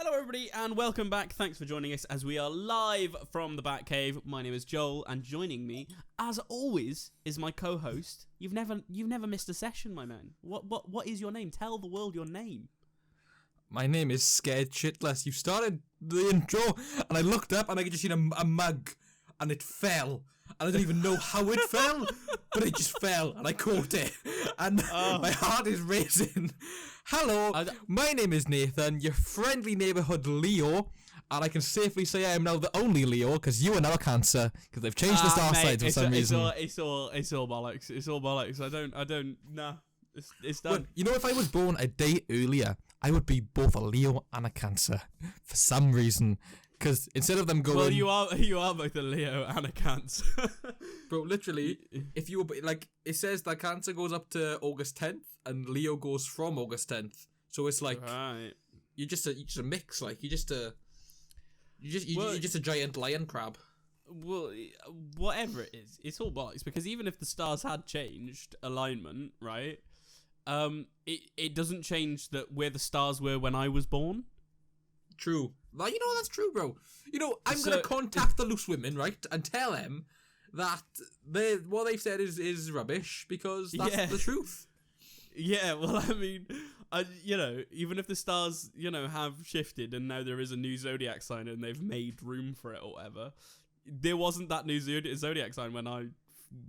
Hello everybody and welcome back. Thanks for joining us as we are live from the Batcave. My name is Joel and joining me, as always, is my co-host. You've never missed a session, my man. What is your name? Tell the world your name. My name is Scared Shitless. You started the intro and I looked up and I could just see a mug and it fell. And I don't even know how it fell, but it just fell and I caught it. And my heart is racing. Hello, my name is Nathan, your friendly neighbourhood Leo. And I can safely say I am now the only Leo because you are now a Cancer because they've changed the star signs for some reason. It's all bollocks. It's all bollocks. I don't. Nah. It's done. Well, you know, if I was born a day earlier, I would be both a Leo and a Cancer for some reason. Because instead of them going... Well, you are both a Leo and a Cancer. Bro, literally, if you were... Like, it says that Cancer goes up to August 10th and Leo goes from August 10th. So it's like... Right. You're just a mix, like, you're just a giant lion crab. Well, whatever it is, it's all bollocks. Because even if the stars had changed alignment, right... It doesn't change that where the stars were when I was born. True. Like, you know, that's true, bro. You know, I'm going to contact the loose women, right, and tell them that what they've said is rubbish, because that's the truth. Yeah, well, I mean, even if the stars, have shifted and now there is a new zodiac sign and they've made room for it or whatever, there wasn't that new zodiac sign when I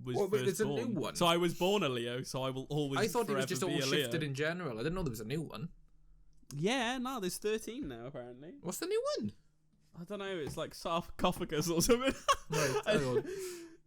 was first born. A new one. So I was born a Leo, so I will always I thought it was just all shifted Leo. In general. I didn't know there was a new one. Yeah, no, there's 13 now, apparently. What's the new one? I don't know, it's like sarcophagus or something. Right, hang on.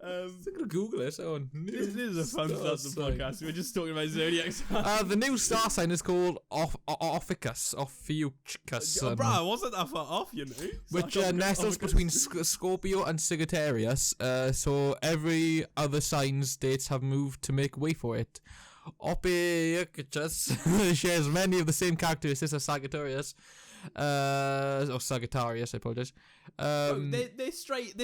I'm going to Google it. This is a fun start to the podcast. We're just talking about zodiac signs. The new star sign is called Ophiuchus. Bro, I wasn't that far off, you know. Which nestles between Scorpio and Sagittarius. So every other sign's dates have moved to make way for it. Ophiuchus shares many of the same characteristics as Sagittarius. Or Sagittarius, I apologize. They're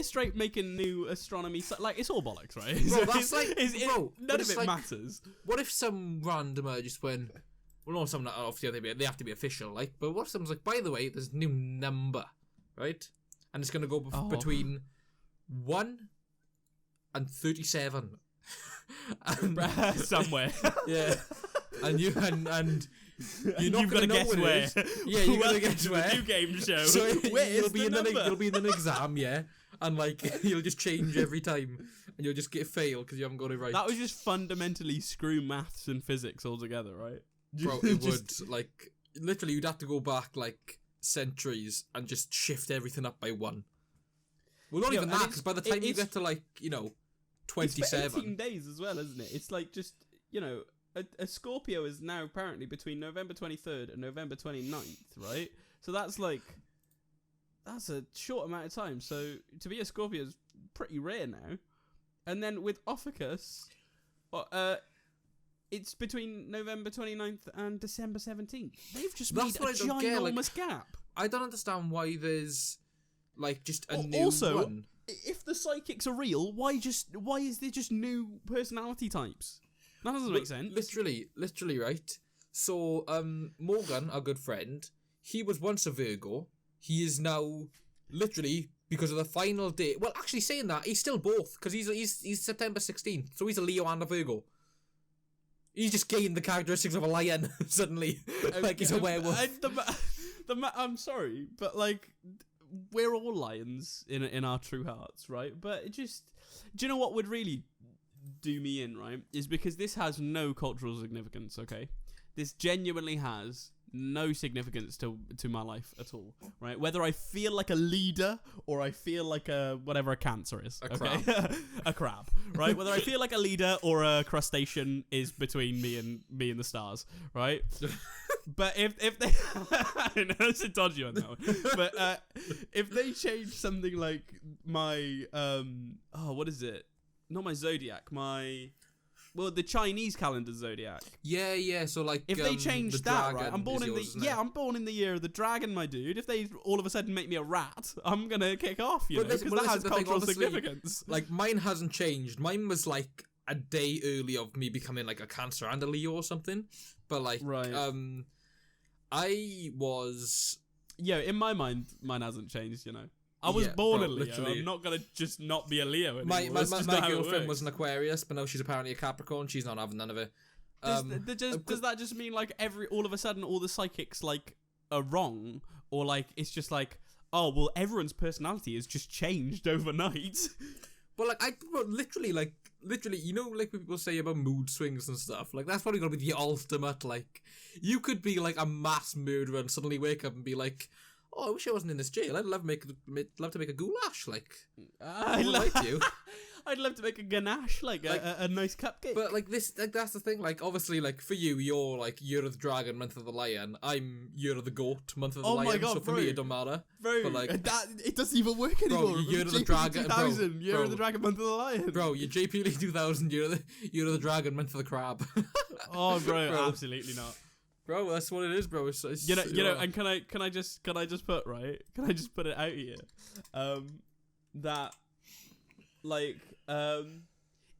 straight making new astronomy. Like, it's all bollocks, right? Bro, that's like, none of it matters. What if some randomer just went, well, no, some obviously they have to be official, like, but what if someone's like, by the way, there's a new number, right? And it's gonna go between 1 and 37. Somewhere. Yeah. And you've got to guess where. Yeah, you've got to guess where. New game show. So you'll be in an exam, yeah, and like you'll just change every time, and you'll just get fail because you haven't got it right. That would just fundamentally screw maths and physics altogether, right? Bro, it would. Like, literally, you'd have to go back like centuries and just shift everything up by 1. Well, not even that, because by the time you get to 27, it's 18 days as well, isn't it? It's like just a Scorpio is now apparently between November 23rd and November 29th, right? So that's a short amount of time. So to be a Scorpio is pretty rare now. And then with Ophiuchus, it's between November 29th and December 17th. They've just made a ginormous gap. I don't understand why there's just a new one. If the psychics are real, why is there just new personality types? That doesn't make sense. Literally, right? So, Morgan, our good friend, he was once a Virgo. He is now, literally, because of the final day. Well, actually, saying that, he's still both, because he's September 16th, so he's a Leo and a Virgo. He's just gained the characteristics of a lion, suddenly. Like he's a werewolf. I'm sorry, but, we're all lions in our true hearts, right? But it just... Do you know what would really do me in, right? Is because this has no cultural significance, okay? This genuinely has no significance to my life at all, right? Whether I feel like a leader or I feel like a Cancer is, okay? A crab, right? Whether I feel like a leader or a crustacean is between me and the stars, right? But if they, I know it's a dodgy one now, but if they change something like my what is it? Not my zodiac, the Chinese calendar zodiac. Yeah. So if they change that, right? I'm born in the year of the dragon, my dude. If they all of a sudden make me a rat, I'm gonna kick off, because that has cultural significance. Like, mine hasn't changed. Mine was a day early of me becoming a Cancer and a Leo or something. But right. I was in my mind, mine hasn't changed. I was Yeah, born bro, a Leo. literally. I'm not gonna just not be a Leo anymore. My That's just not how it girlfriend works. was an Aquarius, but now she's apparently a Capricorn. She's not having none of it. Does that just mean like all of a sudden all the psychics like are wrong, or like it's just like, oh well, everyone's personality has just changed overnight? But like literally, like people say about mood swings and stuff. Like that's probably gonna be the ultimate. Like you could be like a mass murderer and suddenly wake up and be like, oh, I wish I wasn't in this jail. I'd love to make a goulash. Like I like you. I'd love to make a ganache, like a nice cupcake. But like this, like that's the thing. Like obviously, like for you, you're like Year of the Dragon, Month of the Lion. I'm Year of the Goat, Month of the Lion. My God, so for me, it don't matter. Bro, but like that it doesn't even work anymore. Year of the JP Dragon, 2000, Year of the Dragon, Month of the Lion. Bro, you're JP Lee 2000, Year of the Dragon, Month of the Crab. Oh, bro, absolutely not. Bro, that's what it is, bro. It's and can I just put right? Can I just put it out here? That like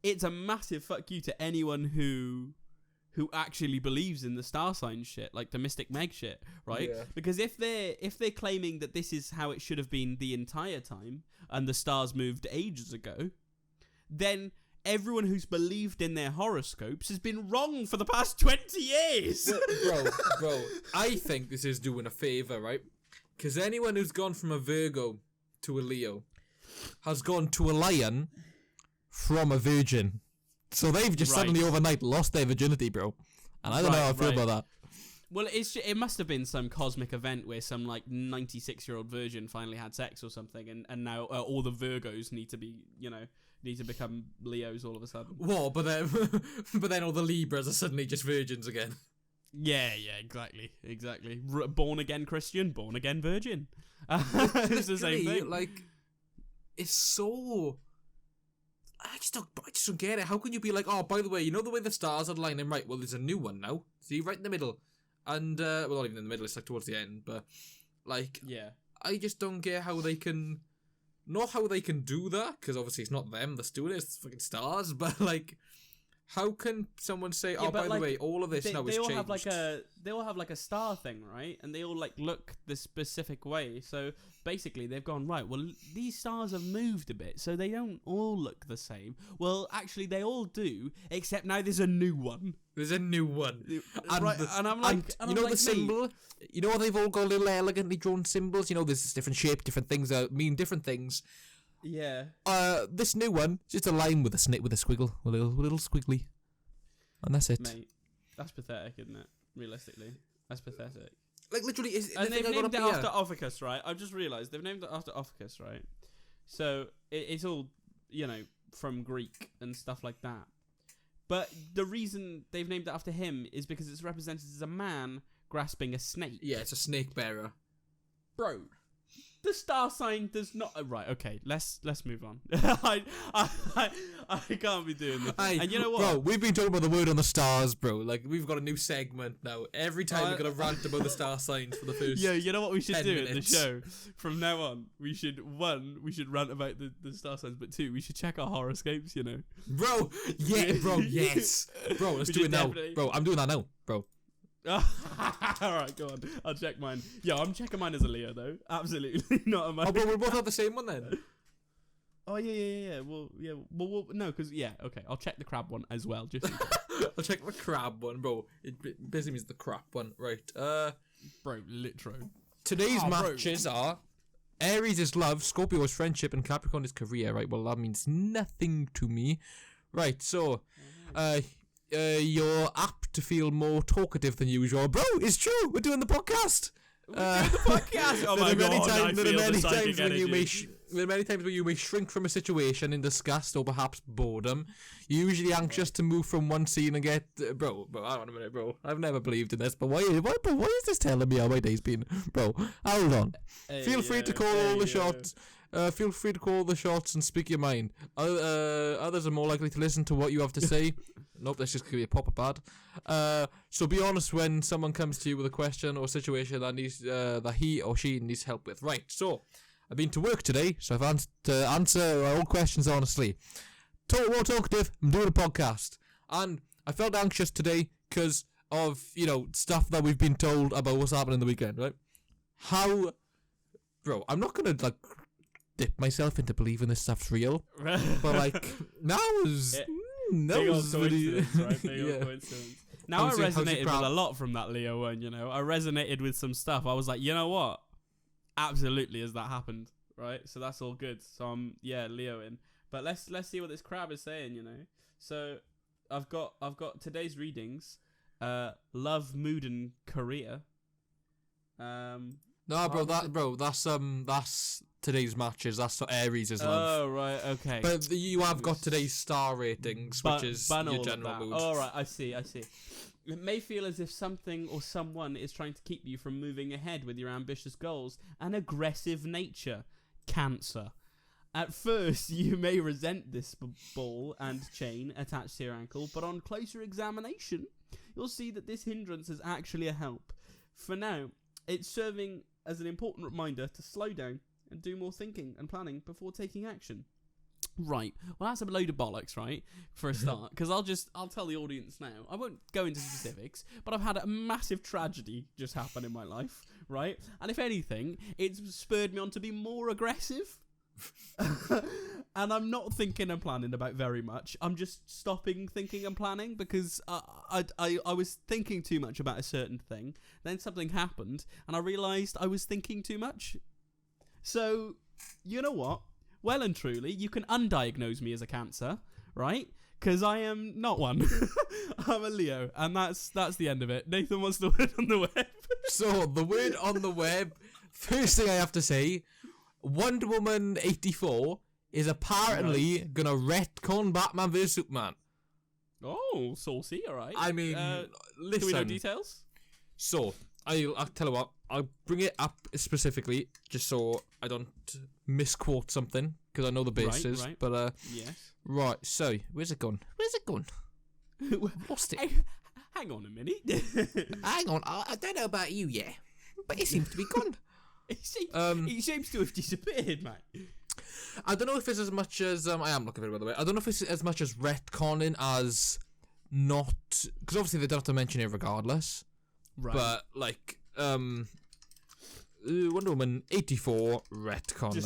it's a massive fuck you to anyone who actually believes in the star sign shit, like the Mystic Meg shit, right? Yeah. Because if they're claiming that this is how it should have been the entire time and the stars moved ages ago, then everyone who's believed in their horoscopes has been wrong for the past 20 years. Bro, I think this is doing a favour, right? Because anyone who's gone from a Virgo to a Leo has gone to a Lion from a Virgin. So they've just suddenly overnight lost their virginity, bro. And I don't know how I feel about that. Well, it must have been some cosmic event where some like 96-year-old virgin finally had sex or something, and now all the Virgos need to become Leos all of a sudden. Whoa, but then all the Libras are suddenly just virgins again. Yeah, exactly. Born again Christian, born again virgin. It's the same thing. Like, it's so. I just don't get it. How can you be like, oh, by the way, you know the way the stars are lining, right? Well, there's a new one now. See, right in the middle, and well, not even in the middle. It's like towards the end, but like, yeah, I just don't get how they can. Not how they can do that, because obviously it's not them that's doing it, it's fucking stars, but like, how can someone say, oh, by the way, all of this now is changed? They all have like a star thing, right? And they all like look the specific way. So basically they've gone, right, well, these stars have moved a bit, so they don't all look the same. Well, actually they all do, except now there's a new one. There's a new one. And I'm like, you know the symbol? You know how they've all got little elegantly drawn symbols? You know, there's different shape, different things that mean different things. Yeah. This new one, just a line with a squiggle, a little squiggly. And that's it. Mate, that's pathetic, isn't it? Realistically. That's pathetic. Like, literally, and they've named it after Ophicus, right? I've just realised they've named it after Ophicus, right? So it's all, from Greek and stuff like that. But the reason they've named it after him is because it's represented as a man grasping a snake. Yeah, it's a snake bearer. Bro, the star sign does not... right, okay, let's move on. I can't be doing this. And you know what? Bro, we've been talking about the word on the stars, bro. Like, we've got a new segment now. Every time we're going to rant about the star signs for the first Yeah, you know what we should do in the minutes. show? From now on, we should rant about the star signs, but 2, we should check our horoscopes, Bro, yeah, bro, yes. Bro, let's do it now. Bro, I'm doing that now, bro. Alright, go on. I'll check mine. Yeah, I'm checking mine as a Leo, though. Absolutely not a man. Oh, but we both have the same one then. Oh, yeah. Well, no, because, okay. I'll check the crab one as well, just I'll check the crab one, bro. It basically means the crap one. Right, Bro, literal. Today's matches are Aries is love, Scorpio is friendship, and Capricorn is career, right? Well, that means nothing to me. Right, so, you're apt to feel more talkative than usual. Bro, it's true. We're doing the podcast. We're doing the podcast. Oh my god! There are many times where you may shrink from a situation in disgust or perhaps boredom. You're usually anxious to move from one scene and get... Bro, hang on a minute, bro. I've never believed in this, but why is this telling me how my day's been? Bro, hold on. Feel free to call all the shots. Feel free to call the shots and speak your mind. Others are more likely to listen to what you have to say. Nope, that's just going to be a pop-up ad. So be honest when someone comes to you with a question or situation that needs that he or she needs help with. Right, so I've been to work today, so I've answer all questions honestly. More talkative, I'm doing a podcast. And I felt anxious today because of, stuff that we've been told about what's happening the weekend, right? How bro, I'm not gonna like dip myself into believing this stuff's real, but like that was Big old really coincidence, right? Big old coincidence. Now I How's your resonated with crowd? a lot from that Leo one, you know. I resonated with some stuff. I was like, you know what? Absolutely, as that happened, right? So that's all good. So I'm Leo in. But let's see what this crab is saying, you know. So I've got today's readings. Love, mood, and career. No, bro, that's today's matches. That's what Aries is love. Oh right, okay. But you have got today's star ratings, which is your general mood. Oh right, I see. It may feel as if something or someone is trying to keep you from moving ahead with your ambitious goals. An aggressive nature, Cancer. At first, you may resent this ball and chain attached to your ankle, but on closer examination, you'll see that this hindrance is actually a help. For now, it's serving as an important reminder to slow down and do more thinking and planning before taking action. Right. Well, that's a load of bollocks, right? For a start, because I'll tell the audience now. I won't go into specifics, but I've had a massive tragedy just happen in my life, right? And if anything, it's spurred me on to be more aggressive. And I'm not thinking and planning about very much. I'm just stopping thinking and planning because I was thinking too much about a certain thing. Then something happened, and I realised I was thinking too much. So, you know what? Well and truly, you can undiagnose me as a Cancer, right? Because I am not one. I'm a Leo, and that's the end of it. Nathan, what's the word on the web? So, the word on the web, first thing I have to say, Wonder Woman 84 is apparently going to retcon Batman vs Superman. Oh, saucy, alright. I mean, listen. Do we know details? So, I'll tell you what, I'll bring it up specifically, just so I don't misquote something, because I know the basis. Right. But, yes. Right, so, where's it gone? Lost it. Hang on a minute. Hang on, I don't know about you yet, but it seems to be gone. He seems to have disappeared, mate. I don't know if it's as much as I am looking at it, by the way. I don't know if it's as much as retconning as not, because obviously they don't have to mention it regardless. Right. But like, Wonder Woman 84 retcon.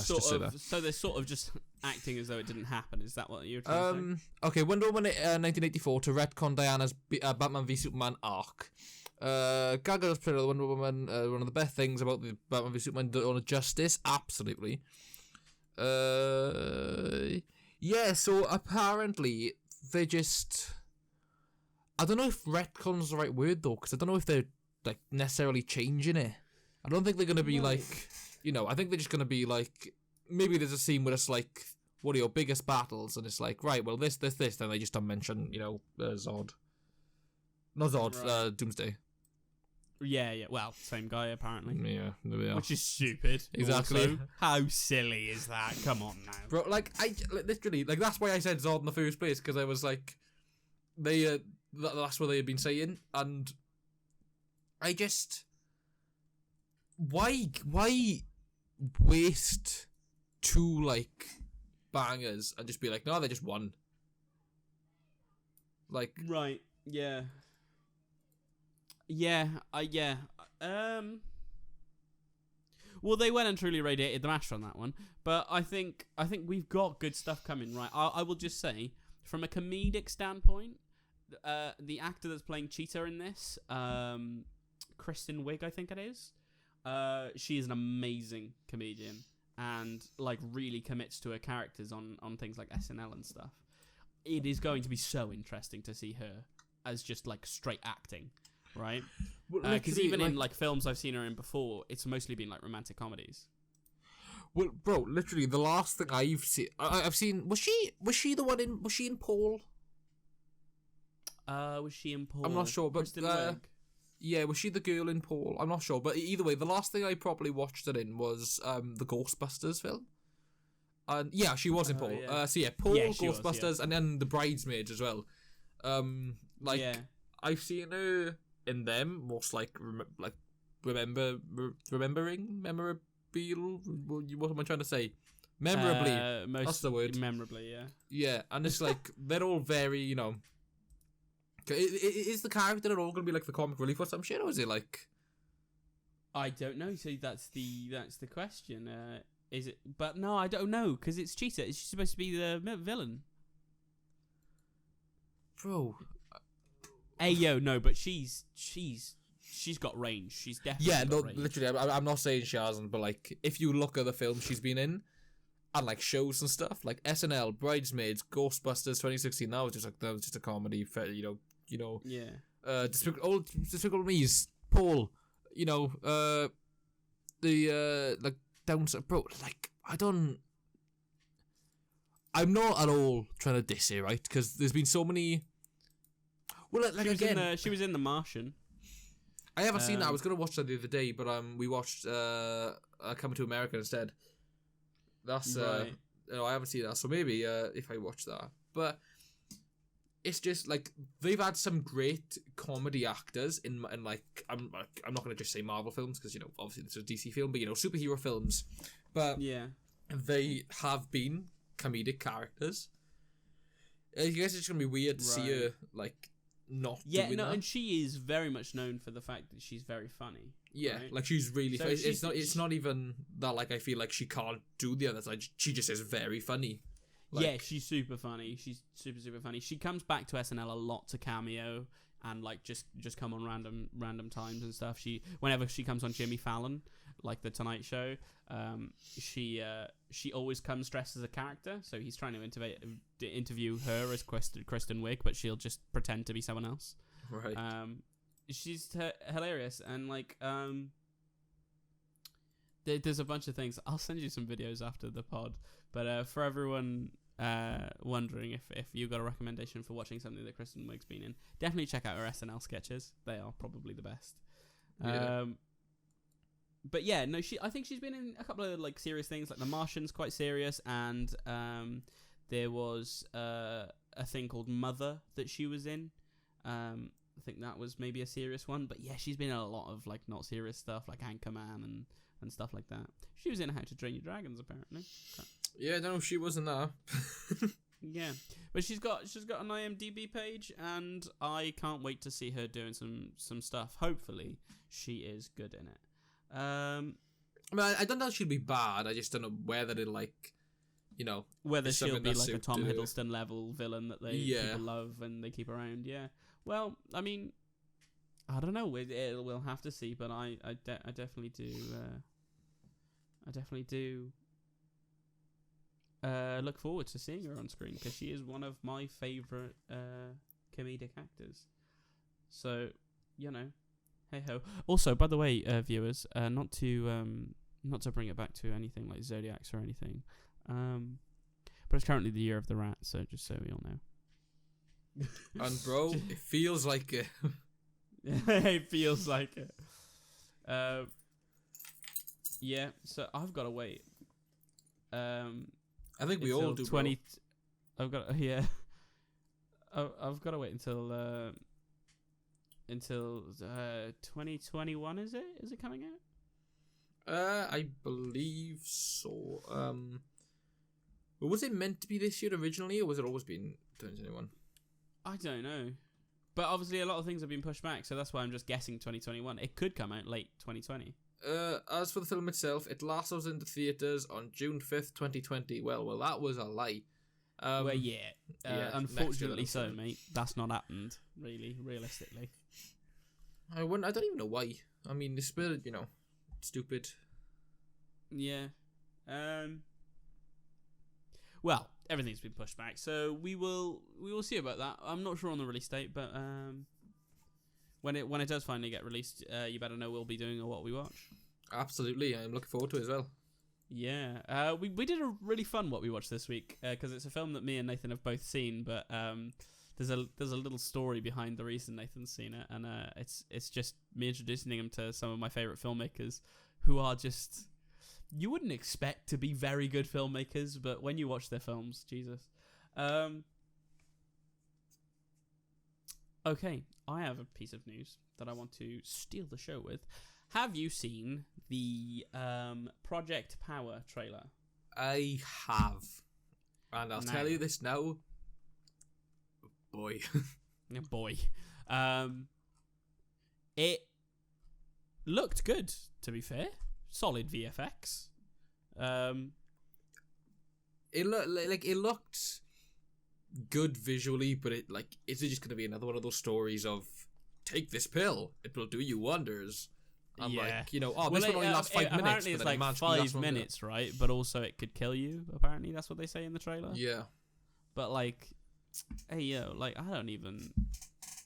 So they're sort of just acting as though it didn't happen. Is that what you're trying to say? Okay, Wonder Woman 1984 to retcon Diana's Batman v Superman arc. Gal Gadot's portrayal of Wonder Woman, one of the best things about the Batman v Superman Dawn of Justice, absolutely. Yeah, so apparently they just, I don't know if retcon's the right word though, because I don't know if they're like necessarily changing it. I don't think they're going to be like, you know, I think they're just going to be like, maybe there's a scene where it's like, what are your biggest battles? And it's like, right, well, this, then they just don't mention, you know, Zod. Not Zod, right. Doomsday. Yeah, well, same guy apparently. Yeah, there we are. Which is stupid. Exactly. Also. How silly is that? Come on now. Bro, like, literally, like, that's why I said Zod in the first place, because I was like, that's what they had been saying, and I just, why waste two, like, bangers and just be like, no, they just won. Like, right, yeah. Yeah. Well, they well and truly radiated the match on that one, but I think we've got good stuff coming. Right, I will just say, from a comedic standpoint, the actor that's playing Cheetah in this, Kristen Wiig, I think it is. She is an amazing comedian and like really commits to her characters on things like SNL and stuff. It is going to be so interesting to see her as just like straight acting. Right, because even in like films I've seen her in before, it's mostly been like romantic comedies. Well, bro, literally the last thing I've seen was she the one in, was she in Paul? Was she in Paul? I'm not sure, but yeah, was she the girl in Paul? I'm not sure, but either way, the last thing I probably watched her in was the Ghostbusters film. And yeah, she was in Paul. Yeah. So yeah, Paul, yeah, Ghostbusters, was, yeah. and then the Bridesmaids as well. Like yeah. I've seen her in them, most like remembering memorable. What am I trying to say? Memorably. That's the word. Memorably, yeah. Yeah, and it's like they're all very, you know. Is the character at all going to be like the comic relief or some shit, or is it like? I don't know. So that's the question. Is it? But no, I don't know because it's Cheetah. Is she supposed to be the villain? Bro. Hey yo, no, but she's got range. She's definitely got range. Literally, I'm not saying she hasn't, but like if you look at the films she's been in, and like shows and stuff, like SNL, Bridesmaids, Ghostbusters 2016, that was just a comedy, Yeah. Despicable Me's, Paul, like down, bro, like I'm not at all trying to diss it, right? Because there's been so many. Well, like she was in The Martian. I haven't seen that. I was gonna watch that the other day, but we watched Coming to America instead. That's right. I haven't seen that, so maybe if I watch that. But it's just like they've had some great comedy actors in like I'm not gonna just say Marvel films because obviously this is a DC film, but superhero films. But yeah, they have been comedic characters. I guess it's gonna be weird to see her like not doing that. And she is very much known for the fact that she's very funny. Yeah, right? like she's really. So it's not even that like I feel like she can't do the other side. She just is very funny. Like, yeah, she's super funny. She's super funny. She comes back to SNL a lot to cameo and like just come on random times and stuff. Whenever she comes on Jimmy Fallon, like the Tonight Show, she always comes dressed as a character. So he's trying to interview her as Kristen Wiig, but she'll just pretend to be someone else. Right. She's hilarious and like there's a bunch of things. I'll send you some videos after the pod. But for everyone wondering if you got a recommendation for watching something that Kristen Wiig's been in, definitely check out her SNL sketches. They are probably the best. Yeah. But yeah, no, I think she's been in a couple of like serious things, like The Martian's quite serious, and there was a thing called Mother that she was in. I think that was maybe a serious one, but yeah, she's been in a lot of like not serious stuff, like Anchorman and stuff like that. She was in How to Train Your Dragons, apparently. Yeah, no, she wasn't that. Yeah, but she's got an IMDb page, and I can't wait to see her doing some stuff. Hopefully, she is good in it. I mean, I don't know if she'll be bad. I just don't know whether it'll whether she'll be like a Tom to... Hiddleston level villain that people love and they keep around. Yeah. Well, I mean, I don't know. We'll have to see, but I definitely do. I definitely do. Look forward to seeing her on screen because she is one of my favorite comedic actors. So, hey ho. Also, by the way, viewers, not to bring it back to anything like Zodiacs or anything, but it's currently the year of the rat. So just so we all know. And bro, it feels like it. It feels like it. Yeah. So I've got to wait. I think we all do. 20. I've got I've got to wait until 2021. Is it coming out? I believe so. Was it meant to be this year originally, or was it always been 2021? I don't know. But obviously a lot of things have been pushed back, so that's why I'm just guessing 2021. It could come out late 2020. As for the film itself, it last was in the theatres on June 5th, 2020. Well, that was a lie. Unfortunately so, mate. That's not happened, really, realistically. I don't even know why. I mean, it's a bit, stupid. Yeah. Well, everything's been pushed back, so we will see about that. I'm not sure on the release date, but when it does finally get released, you better know we'll be doing a What We Watch. Absolutely, I'm looking forward to it as well. Yeah, we did a really fun What We Watched this week because it's a film that me and Nathan have both seen, but there's a little story behind the reason Nathan's seen it, and it's just me introducing him to some of my favorite filmmakers who are just, you wouldn't expect to be very good filmmakers, but when you watch their films, Jesus. Okay, I have a piece of news that I want to steal the show with. Have you seen the Project Power trailer? I have. And I'll tell you this now. Boy. Boy. It looked good, to be fair. Solid VFX. It looked good visually, but is it just going to be another one of those stories of take this pill, it will do you wonders? And this will only last 5 minutes. Apparently it's like 5 minutes, right? But also it could kill you. Apparently that's what they say in the trailer. Yeah. But like, hey yo, like I don't even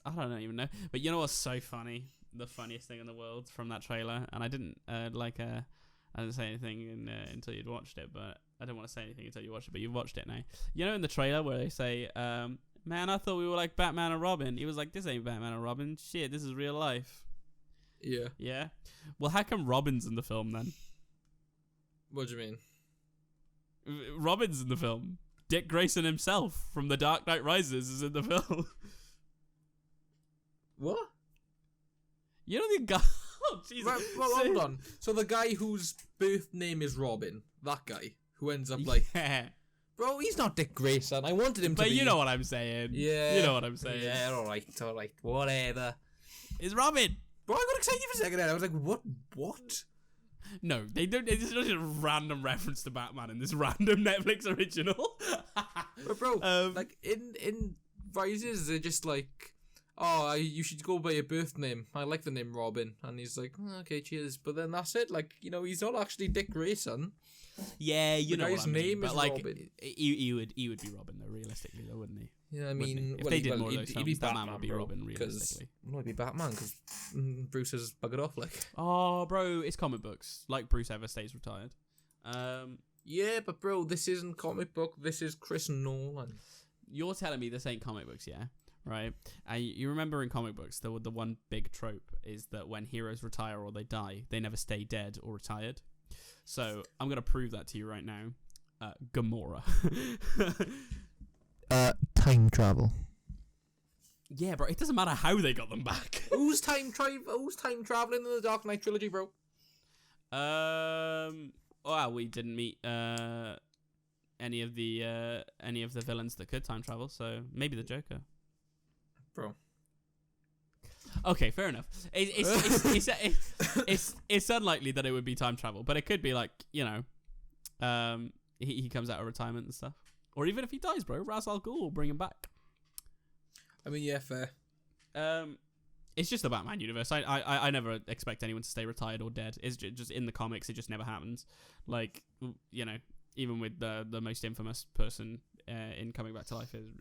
know. But you know what's so funny? The funniest thing in the world from that trailer, and I didn't say anything until you'd watched it, but I don't want to say anything until you watched it. But you've watched it now. You know in the trailer where they say, "Man, I thought we were like Batman and Robin." He was like, "This ain't Batman and Robin. Shit, this is real life." Yeah. Yeah. Well, how come Robin's in the film then? What do you mean? Robin's in the film. Dick Grayson himself from The Dark Knight Rises is in the film. What? You know the guy... Oh, Jesus. Right, well, hold on. So the guy whose birth name is Robin, that guy, who ends up like... Yeah. Bro, he's not Dick Grayson. I wanted him to be... But you know what I'm saying. Yeah. You know what I'm saying. Yeah, alright. Whatever. It's Robin. Bro, I got excited for a second there. I was like, what? No, they don't. It's just a random reference to Batman in this random Netflix original. But bro, like in Rises, they're just like, oh, you should go by your birth name. I like the name Robin, and he's like, okay, cheers. But then that's it. Like, he's not actually Dick Grayson. Yeah, the know guy's what I mean, name but is like, Robin. He would be Robin though, realistically though, wouldn't he? Yeah, I mean, if they did more of those films, he'd be Batman Batman, would be bro, Robin, realistically. He'd be Batman because Bruce has buggered off. Like, oh, bro, it's comic books. Like Bruce ever stays retired. Yeah, but bro, this isn't comic book. This is Chris Nolan. You're telling me this ain't comic books, yeah? Right? And you remember in comic books, the one big trope is that when heroes retire or they die, they never stay dead or retired. So I'm gonna prove that to you right now. Gamora. Time travel. Yeah, bro. It doesn't matter how they got them back. Who's time traveling in the Dark Knight trilogy, bro? Well, we didn't meet any of the villains that could time travel, so maybe the Joker. Bro. Okay, fair enough. It's unlikely that it would be time travel, but it could be like, he comes out of retirement and stuff. Or even if he dies, bro, Ra's al Ghul will bring him back. I mean, yeah, fair. It's just the Batman universe. I never expect anyone to stay retired or dead. It's just in the comics, it just never happens. Like, even with the most infamous person in coming back to life is,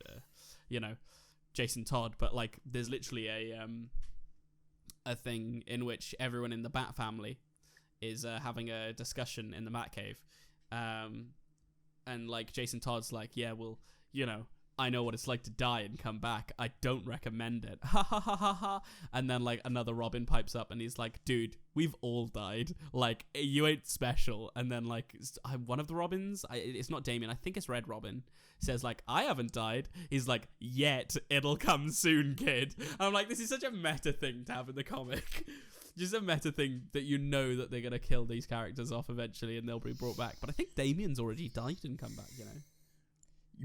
Jason Todd. But like, there's literally a thing in which everyone in the Bat family is having a discussion in the Batcave. And like Jason Todd's like, yeah, well, I know what it's like to die and come back. I don't recommend it. Ha ha ha ha ha. And then like another Robin pipes up and he's like, dude, we've all died. Like, you ain't special. And then like one of the Robins, it's not Damien, I think it's Red Robin, says like, I haven't died. He's like, yet, it'll come soon, kid. And I'm like, this is such a meta thing to have in the comic. Just a meta thing that that they're going to kill these characters off eventually and they'll be brought back. But I think Damien's already died and come back,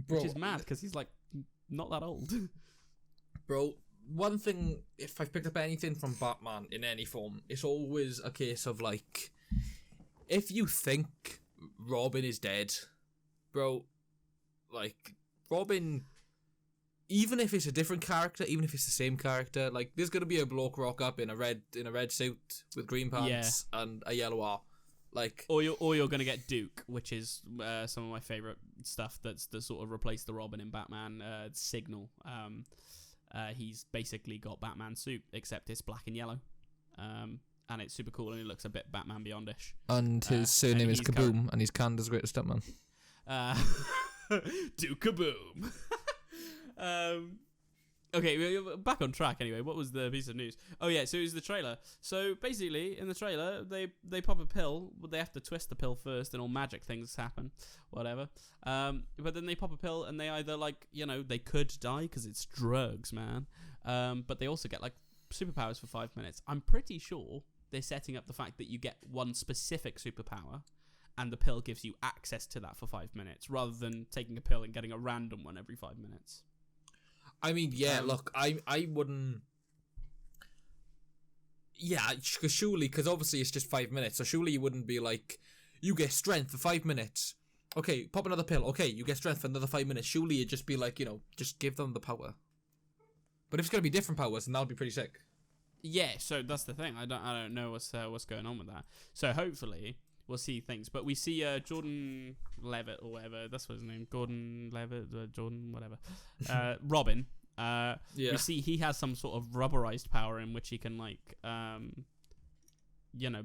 Bro, which is mad because he's like not that old. Bro, one thing, if I've picked up anything from Batman in any form, it's always a case of like, if you think Robin is dead, bro, like Robin, even if it's a different character, even if it's the same character, like there's gonna be a bloke rock up in a red suit with green pants and a yellow R. Like, or you're gonna get Duke, which is some of my favorite stuff. That's the sort of replaced the Robin in Batman. Signal. He's basically got Batman's suit, except it's black and yellow, and it's super cool and it looks a bit Batman Beyondish. And his surname is Kaboom, and he's Canada's greatest stuntman. Duke Kaboom. Okay, back on track anyway. What was the piece of news? Oh yeah, so it was the trailer. So basically, in the trailer, they pop a pill. They have to twist the pill first and all magic things happen. Whatever. But then they pop a pill and they either they could die because it's drugs, man. But they also get like superpowers for 5 minutes. I'm pretty sure they're setting up the fact that you get one specific superpower and the pill gives you access to that for 5 minutes rather than taking a pill and getting a random one every 5 minutes. I mean, yeah, look, I wouldn't... Yeah, because obviously it's just 5 minutes, so surely you wouldn't be like, you get strength for 5 minutes. Okay, pop another pill. Okay, you get strength for another 5 minutes. Surely you'd just be like, just give them the power. But if it's gonna be different powers, then that'll be pretty sick. Yeah, so that's the thing. I don't know what's going on with that. So hopefully we'll see things. But we see Jordan Levitt or whatever. That's what his name. Gordon Levitt, Jordan, whatever. Robin. We see he has some sort of rubberized power in which he can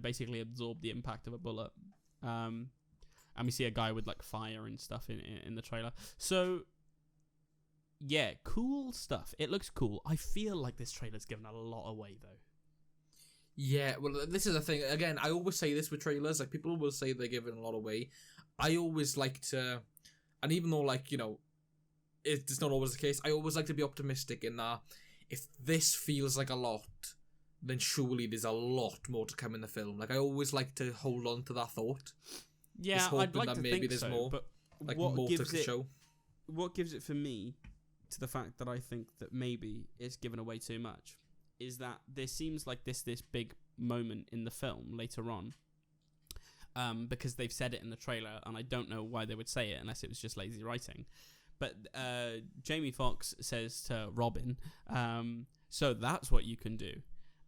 basically absorb the impact of a bullet. And we see a guy with like fire and stuff in the trailer. So yeah, cool stuff. It looks cool. I feel like this trailer's given a lot away though. Yeah, well, this is the thing. Again, I always say this with trailers. Like, people will say they're giving a lot away. I always like to, and even though it's not always the case, I always like to be optimistic in that if this feels like a lot, then surely there's a lot more to come in the film. Like, I always like to hold on to that thought. Yeah, I'd like to think there's so, more, but more to the show. What gives it for me to the fact that I think that maybe it's given away too much is that there seems like this big moment in the film later on, because they've said it in the trailer, and I don't know why they would say it unless it was just lazy writing. But Jamie Foxx says to Robin, so that's what you can do.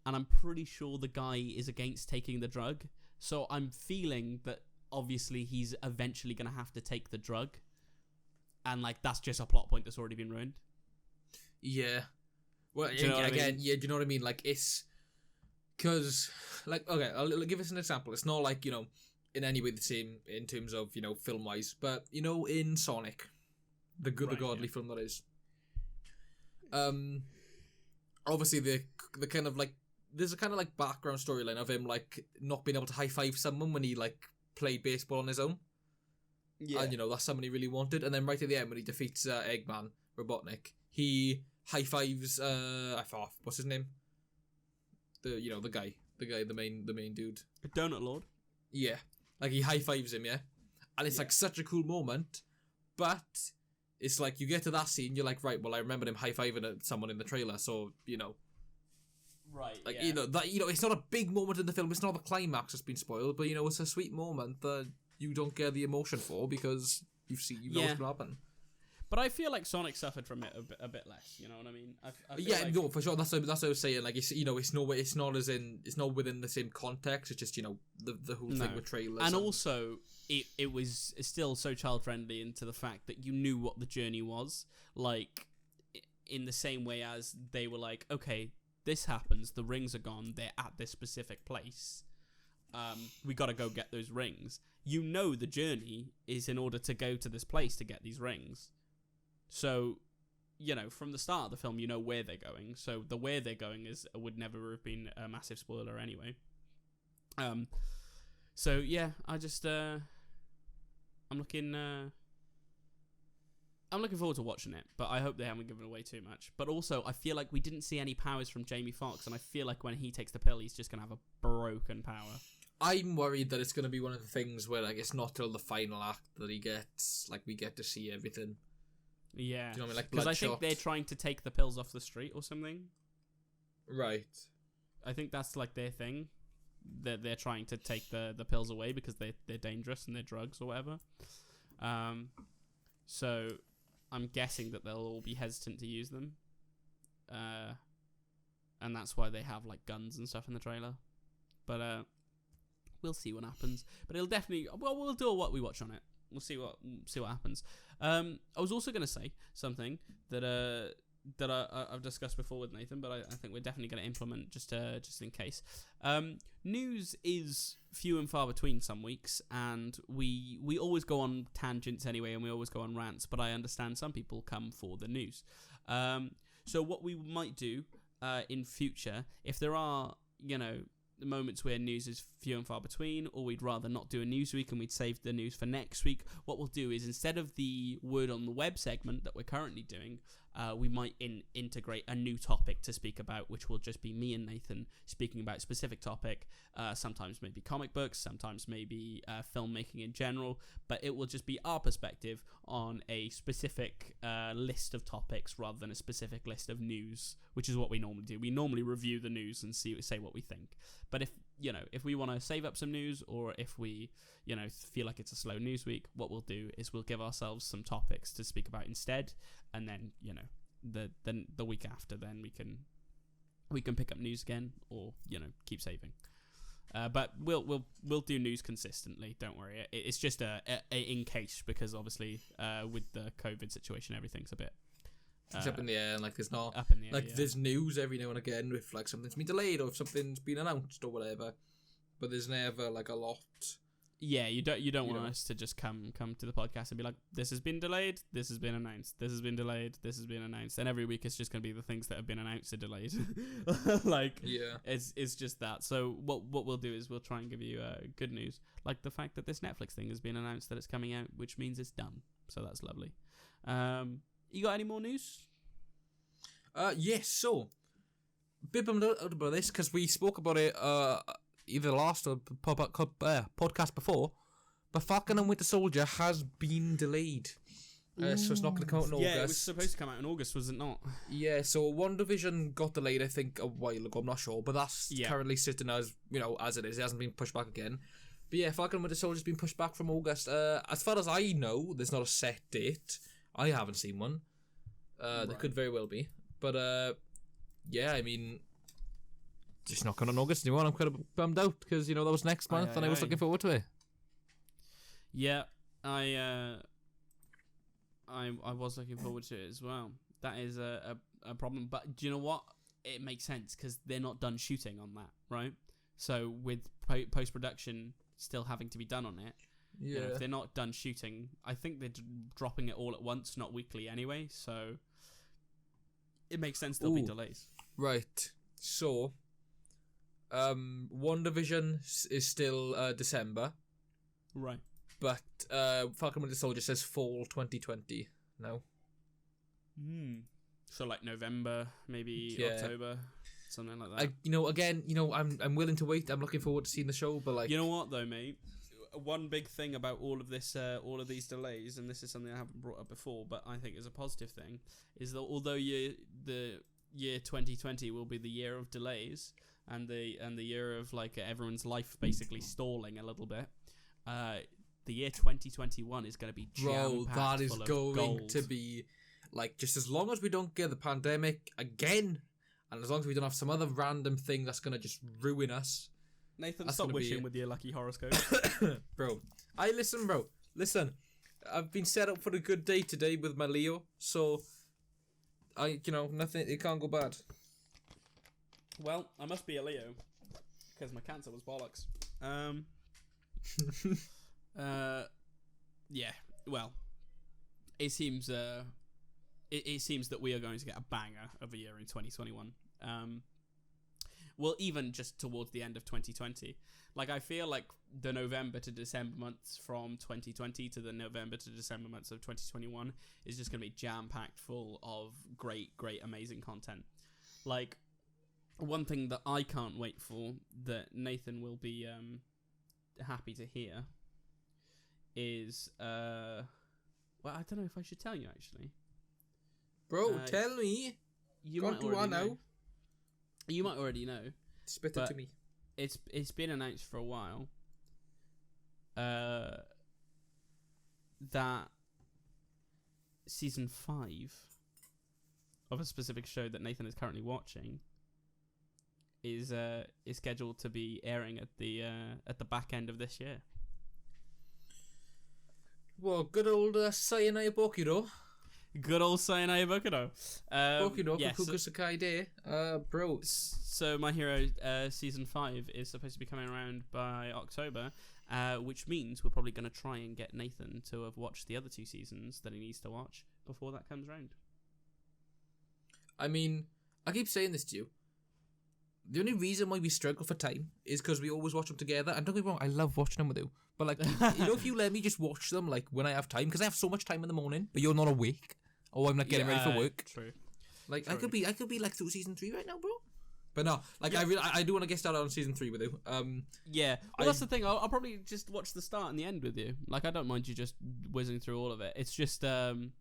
And I'm pretty sure the guy is against taking the drug. So I'm feeling that obviously he's eventually going to have to take the drug. And that's just a plot point that's already been ruined. Yeah. Well, do you know what I mean? Yeah, do you know what I mean? It's because, okay, I'll give us an example. It's not in any way the same in terms of, film-wise, but, in Sonic, the godly film that is, obviously the kind of, there's a kind of, background storyline of him, not being able to high-five someone when he, played baseball on his own. Yeah. And, that's someone he really wanted. And then right at the end, when he defeats Eggman, Robotnik, he high-fives, what's his name? The guy, the main dude. Donut Lord? Yeah. He high-fives him, yeah? And it's, such a cool moment, but it's you get to that scene, you're right, well, I remembered him high-fiving at someone in the trailer, so, Right, it's not a big moment in the film, it's not the climax that's been spoiled, but, it's a sweet moment that you don't get the emotion for because you know what's going to happen. But I feel like Sonic suffered from it a bit less. You know what I mean? No, for sure. That's what I was saying. It's not within the same context. It's just the whole thing with trailers. And also, it was still so child friendly into the fact that you knew what the journey was. In the same way as they were okay, this happens. The rings are gone. They're at this specific place. We got to go get those rings. The journey is in order to go to this place to get these rings. So, from the start of the film, where they're going. So the where they're going would never have been a massive spoiler anyway. So yeah, I just I'm looking forward to watching it, but I hope they haven't given away too much. But also, I feel like we didn't see any powers from Jamie Foxx, and I feel like when he takes the pill, he's just gonna have a broken power. I'm worried that it's gonna be one of the things where it's not till the final act that he gets we get to see everything. Yeah, do you know what I mean? Because I think they're trying to take the pills off the street or something. Right. I think that's their thing. They're trying to take the pills away because they're dangerous and they're drugs or whatever. So I'm guessing that they'll all be hesitant to use them. And that's why they have guns and stuff in the trailer. But we'll see what happens. But it'll definitely we'll do what we watch on it. We'll see what happens. I was also going to say something that I've discussed before with Nathan, but I think we're definitely going to implement just in case. News is few and far between some weeks, and we always go on tangents anyway, and we always go on rants. But I understand some people come for the news. So what we might do in future, if there are the moments where news is few and far between, or we'd rather not do a news week and we'd save the news for next week, what we'll do is, instead of the word on the web segment that we're currently doing, we might integrate a new topic to speak about, which will just be me and Nathan speaking about a specific topic. Sometimes maybe comic books, sometimes maybe filmmaking in general, but it will just be our perspective on a specific list of topics rather than a specific list of news, which is what we normally do. We normally review the news and say what we think. But if we want to save up some news, or if we feel like it's a slow news week, what we'll do is we'll give ourselves some topics to speak about instead, and then the week after, then we can pick up news again, or keep saving. But we'll do news consistently. Don't worry. It's just a in case, because obviously with the COVID situation, everything's a bit. It's up in the air, and like there's not up in the air, like there's news every now and again if like something's been delayed or if something's been announced or whatever, but there's never like a lot. Yeah, you don't want us to just come to the podcast and be like, this has been delayed, this has been announced, this has been delayed, this has been announced, and every week it's just going to be the things that have been announced are delayed. It's just that. So what we'll do is we'll try and give you good news, like the fact that this Netflix thing has been announced that it's coming out, which means it's done. So that's lovely. You got any more news? Yes. So, a bit bummed out about this because we spoke about it either last or podcast before, but Falcon and Winter Soldier has been delayed. So it's not going to come out in August. Yeah, it was supposed to come out in August, was it not? Yeah, so WandaVision got delayed, I think, a while ago. I'm not sure, but that's currently sitting as it is. It hasn't been pushed back again. But yeah, Falcon and Winter Soldier's been pushed back from August. As far as I know, there's not a set date. I haven't seen one. There could very well be. But, yeah, I mean, just not coming on August anymore. I'm kind of bummed out because, that was next month and I was looking forward to it. Yeah, I was looking forward to it as well. That is a problem. But do you know what? It makes sense because they're not done shooting on that, right? So with post-production still having to be done on it, if they're not done shooting, I think they're dropping it all at once, not weekly anyway. So it makes sense there'll be delays. Right. So, WandaVision is still December. Right. But Falcon Winter Soldier says fall 2020 now. So like November, maybe October, something like that. I'm willing to wait. I'm looking forward to seeing the show, but like, you know what though, mate? One big thing about all of this, all of these delays, and this is something I haven't brought up before, but I think is a positive thing, is that although the year 2020 will be the year of delays and the year of like everyone's life basically stalling a little bit, the year 2021 is going to be jam-packed. Bro, that is full of going gold. to be like, just as long as we don't get the pandemic again, and as long as we don't have some other random thing that's going to just ruin us. Nathan, stop wishing with your lucky horoscope. Bro, listen, I've been set up for a good day today with my Leo, so nothing, it can't go bad. Well, I must be a Leo because my Cancer was bollocks. Yeah, well, it seems that we are going to get a banger of a year in 2021. Well, even just towards the end of 2020. Like, I feel like the November to December months from 2020 to the November to December months of 2021 is just going to be jam-packed full of great, amazing content. Like, one thing that I can't wait for, that Nathan will be happy to hear, is, well, I don't know if I should tell you, actually. Bro, tell me. You might already know. You might already know. Spit it to me. It's been announced for a while that season 5 of a specific show that Nathan is currently watching is scheduled to be airing at the back end of this year. Well, good old Sayonara Bokido. Good old Sayonara Bokudo. Bokudo Kukuku Sakai Day. Bro. So My Hero season 5 is supposed to be coming around by October, which means we're probably going to try and get Nathan to have watched the other 2 seasons that he needs to watch before that comes around. I mean, I keep saying this to you. The only reason why we struggle for time is because we always watch them together. And don't get me wrong, I love watching them with you. But like, if you let me just watch them like when I have time, because I have so much time in the morning, but you're not awake, or I'm not getting ready for work. True. Like True. I could be like through season 3 right now, bro. But no, like I do want to get started on season 3 with you. Yeah, well, that's the thing. I'll probably just watch the start and the end with you. Like, I don't mind you just whizzing through all of it. It's just getting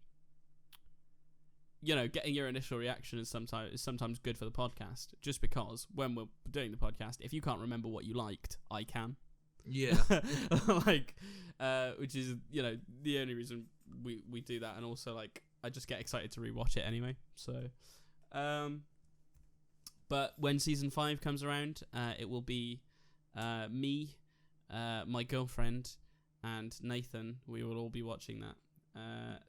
your initial reaction is sometimes good for the podcast. Just because when we're doing the podcast, if you can't remember what you liked, I can. Yeah. Like, which is the only reason we do that, and also like I just get excited to rewatch it anyway. So, but when season 5 comes around, it will be me, my girlfriend, and Nathan. We will all be watching that.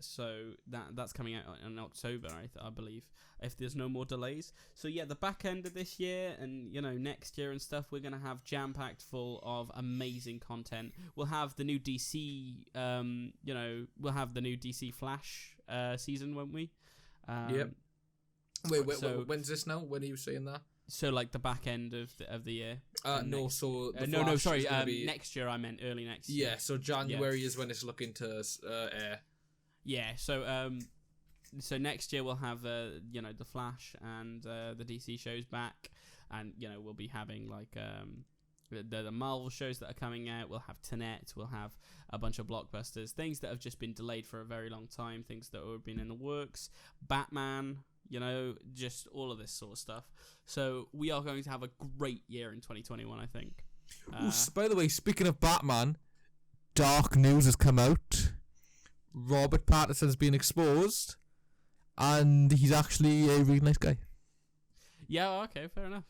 So that's coming out in October, I believe, if there's no more delays. So yeah, the back end of this year and next year and stuff, we're gonna have jam-packed full of amazing content. We'll have the new DC, we'll have the new DC Flash season, won't we? Yep. Wait, when's this now? When are you saying that? So like the back end of the year. Sorry. Next year. I meant early next year. Yeah, so January is when it's looking to air. Yeah, so next year we'll have the Flash and the DC shows back, and we'll be having like the Marvel shows that are coming out. We'll have Tenet. We'll have a bunch of blockbusters, things that have just been delayed for a very long time, things that have been in the works. Batman. Just all of this sort of stuff. So we are going to have a great year in 2021, I think. By the way, speaking of Batman, dark news has come out. Robert Pattinson's been exposed, and he's actually a really nice guy. Yeah, okay, fair enough.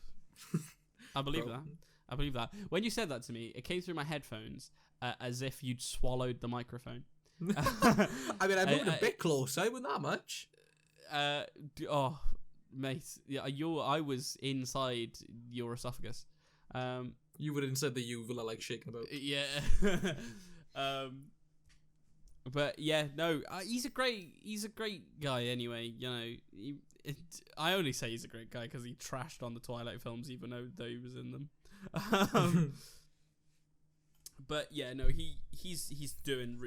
I believe that. When you said that to me, it came through my headphones as if you'd swallowed the microphone. I mean, I moved a bit closer, wasn't that much. Mate, yeah, I was inside your esophagus. You were inside the uvula, like shaking about. Yeah. But yeah, no, he's a great guy. Anyway, I only say he's a great guy because he trashed on the Twilight films, even though he was in them. But yeah, no, he's done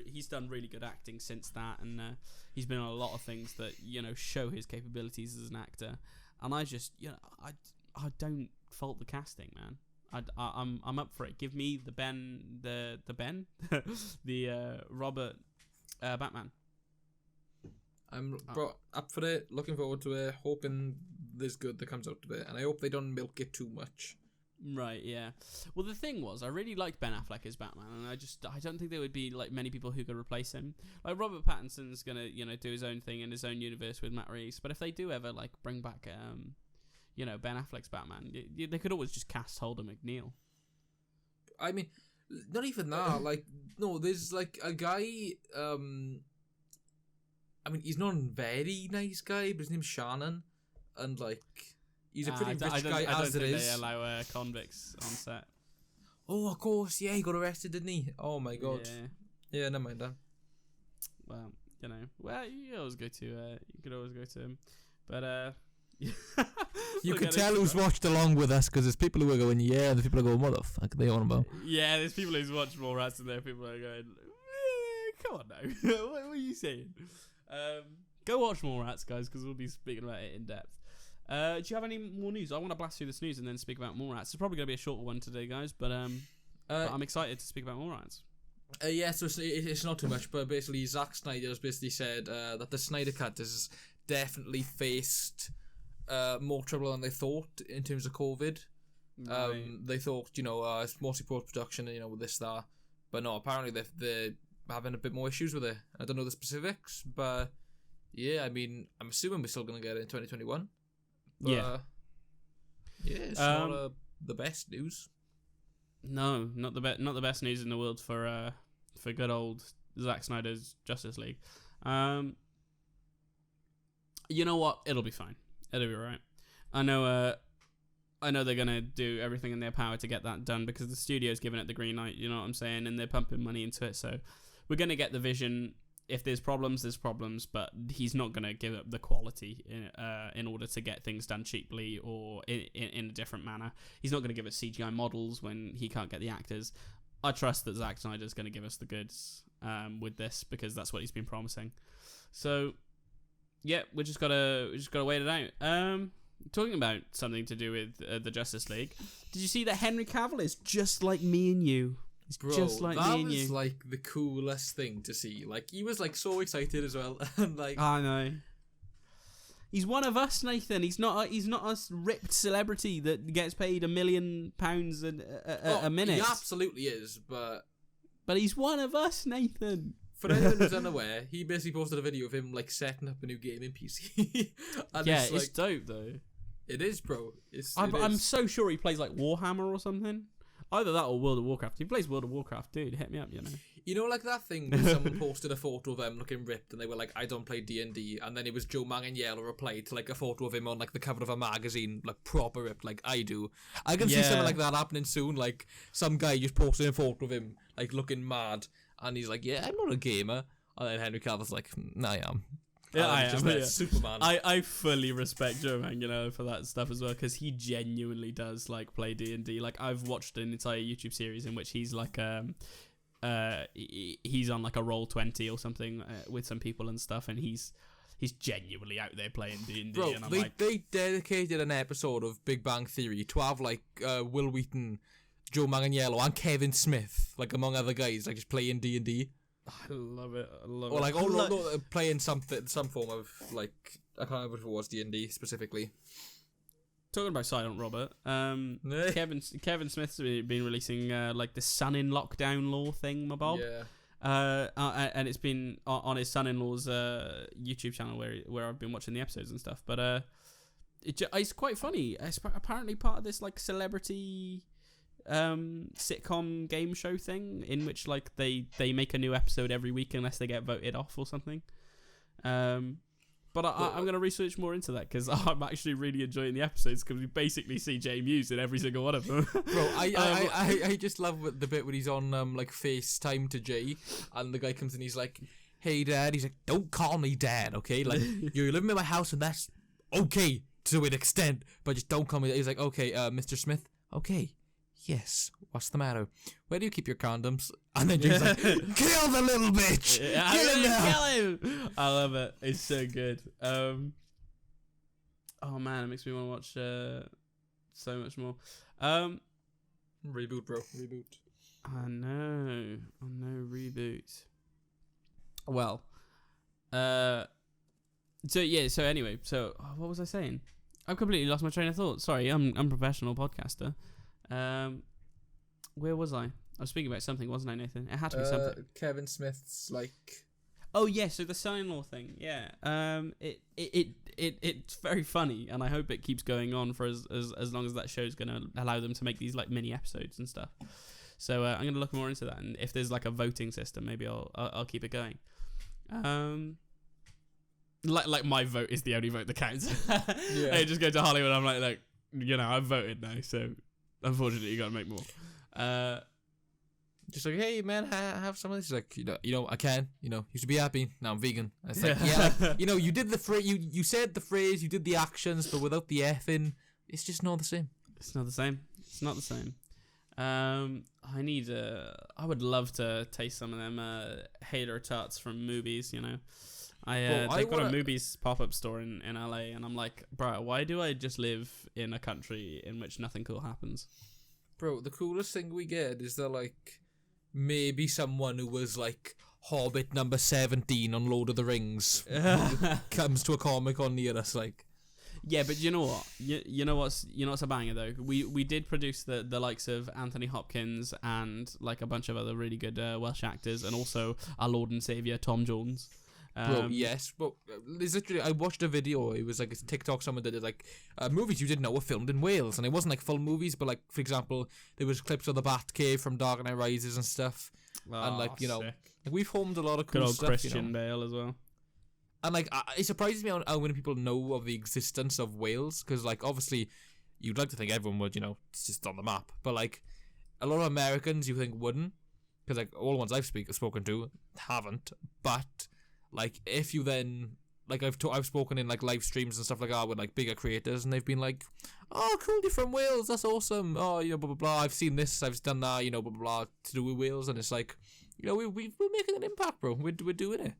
really good acting since that, and he's been on a lot of things that show his capabilities as an actor. And I just I don't fault the casting, man. I'm up for it. Give me the Robert Batman. I'm up for it. Looking forward to it. Hoping there's good that comes out of it, and I hope they don't milk it too much. Right, yeah. Well, the thing was, I really liked Ben Affleck as Batman, and I don't think there would be like many people who could replace him. Like Robert Pattinson's gonna, do his own thing in his own universe with Matt Reeves. But if they do ever like bring back, Ben Affleck's Batman, they could always just cast Holden McNeil. I mean, not even that. Like, no, there's like a guy. I mean, he's not a very nice guy, but his name's Shannon, and like. He's a pretty rich guy as it is. They allow convicts on set. Oh, of course, yeah, he got arrested, didn't he? Oh my god. Yeah, never mind that. Well, you could always go to him, but you can tell who's watched along with us because there's people who are going, yeah, and there's people who go, motherfucker, they on about. Yeah, there's people who's watched Mallrats, and there are people who are going, come on now, what are you saying? Go watch Mallrats, guys, because we'll be speaking about it in depth. Do you have any more news? I want to blast through this news and then speak about Mallrats. It's probably going to be a shorter one today, guys, but I'm excited to speak about Mallrats. Yeah, so it's not too much, but basically Zack Snyder has basically said that the Snyder Cut has definitely faced more trouble than they thought in terms of COVID. Right. They thought, it's mostly post-production, with this, that. But no, apparently they're having a bit more issues with it. I don't know the specifics, but yeah, I mean, I'm assuming we're still going to get it in 2021. But, yeah, it's not the best news. No, not the best news in the world for good old Zack Snyder's Justice League. You know what? It'll be fine. It'll be right. I know they're gonna do everything in their power to get that done because the studio's giving it the green light. You know what I'm saying? And they're pumping money into it. So we're gonna get the vision if there's problems, there's problems, but he's not going to give up the quality in order to get things done cheaply or in a different manner. He's not going to give us CGI models when he can't get the actors. I trust that Zack Snyder's going to give us the goods with this, because that's what he's been promising. So, yeah, we just gotta wait it out. Talking about something to do with the Justice League, did you see that Henry Cavill is just like me and you? Bro, just like that me and was you. like the coolest thing to see. Like, he was like so excited as well, and like, I know. He's one of us, Nathan. He's not a ripped celebrity that gets paid $1 million a minute. He absolutely is, but he's one of us, Nathan. for anyone who's unaware, he basically posted a video of him like setting up a new gaming PC. And Yeah, it's, like, it's dope though. It is, bro. I'm so sure he plays like Warhammer or something. Either that or World of Warcraft. If he plays World of Warcraft, dude, hit me up, you know. You know, like that thing where someone posted a photo of them looking ripped, and they were like, "I don't play D&D," and then it was Joe Manganiello replied to like a photo of him on like the cover of a magazine, like proper ripped, like I do. I can see something like that happening soon. Like some guy just posted a photo of him like looking mad, and he's like, "Yeah, I'm not a gamer," and then Henry Cavill's like, "I am." Yeah, I am. Yeah. Superman. I fully respect Joe Manganiello for that stuff as well, because he genuinely does like play D&D. Like, I've watched an entire YouTube series in which he's like he's on like a Roll20 or something with some people and stuff, and he's genuinely out there playing D&D. Bro, and I'm they dedicated an episode of Big Bang Theory to have like Will Wheaton, Joe Manganiello, and Kevin Smith, like among other guys, like just playing D&D. I love it. I love or it. like, playing some form of like, I can't remember if it was D&D specifically. Talking about Silent Robert, Kevin Smith's been releasing like the Son in Lockdown Law thing, Mabob. Yeah. And it's been on his son-in-law's YouTube channel where I've been watching the episodes and stuff. But it's quite funny. It's apparently part of this like celebrity sitcom game show thing in which like they make a new episode every week unless they get voted off or something. But I'm going to research more into that, because I'm actually really enjoying the episodes, because we basically see Jay Muse in every single one of them. Bro, I just love the bit when he's on like FaceTime to Jay, and the guy comes in, he's like, "Hey Dad," he's like, "Don't call me Dad, okay? Like, you're living in my house and that's okay to an extent, but just don't call me Dad." He's like, "Okay, Mr. Smith, okay. Yes, what's the matter? Where do you keep your condoms?" And then Jay's like, "Kill the little bitch! Yeah, Kill him now!" Kill him! I love it. It's so good. Oh man, it makes me want to watch so much more. Reboot, bro. Reboot. I know, reboot. Well, so anyway, what was I saying? I've completely lost my train of thought. Sorry, I'm a professional podcaster. Where was I? I was speaking about something, wasn't I, Nathan? It had to be something. Kevin Smith's like. Oh yeah, so the son-in-law thing. Yeah. It's very funny, and I hope it keeps going on for as long as that show's gonna allow them to make these like mini episodes and stuff. So I'm gonna look more into that, and if there's like a voting system, maybe I'll keep it going. Like my vote is the only vote that counts. Yeah. I just go to Hollywood. I'm like I've voted now, so unfortunately you gotta make more. Just like, "Hey man, have some of this." He's like, you know, I can, used to be happy, now I'm vegan. And it's like, yeah, like, you did the phrase, you said the phrase, you did the actions, but without the effing, it's just not the same. It's not the same. It's not the same. I would love to taste some of them hater tarts from movies, They've got a movies pop-up store in LA, and I'm like, bro, why do I just live in a country in which nothing cool happens? Bro, the coolest thing we get is that, like, maybe someone who was, like, Hobbit number 17 on Lord of the Rings comes to a Comic-Con near us, like. Yeah, but you know what? You know what's a banger, though? We did produce the likes of Anthony Hopkins and, like, a bunch of other really good Welsh actors, and also our Lord and Saviour, Tom Jones. Bro, yes, but there's literally, I watched a video, it was like a TikTok, someone did it, like, movies you didn't know were filmed in Wales, and it wasn't like full movies, but like, for example, there was clips of the Batcave from Dark Knight Rises and stuff, and like, sick. Like, we've filmed a lot of cool good old stuff, Christian Bale as well. And like, it surprises me how many people know of the existence of Wales, because like, obviously, you'd like to think everyone would, it's just on the map, but like, a lot of Americans you think wouldn't, because like, all the ones I've spoken to haven't, but like if you then like I've spoken in like live streams and stuff like that with like bigger creators, and they've been like, oh cool, you're from Wales, that's awesome, oh blah blah blah, I've seen this, I've done that, blah blah blah to do with Wales, and it's like, we're making an impact, bro. We're doing it.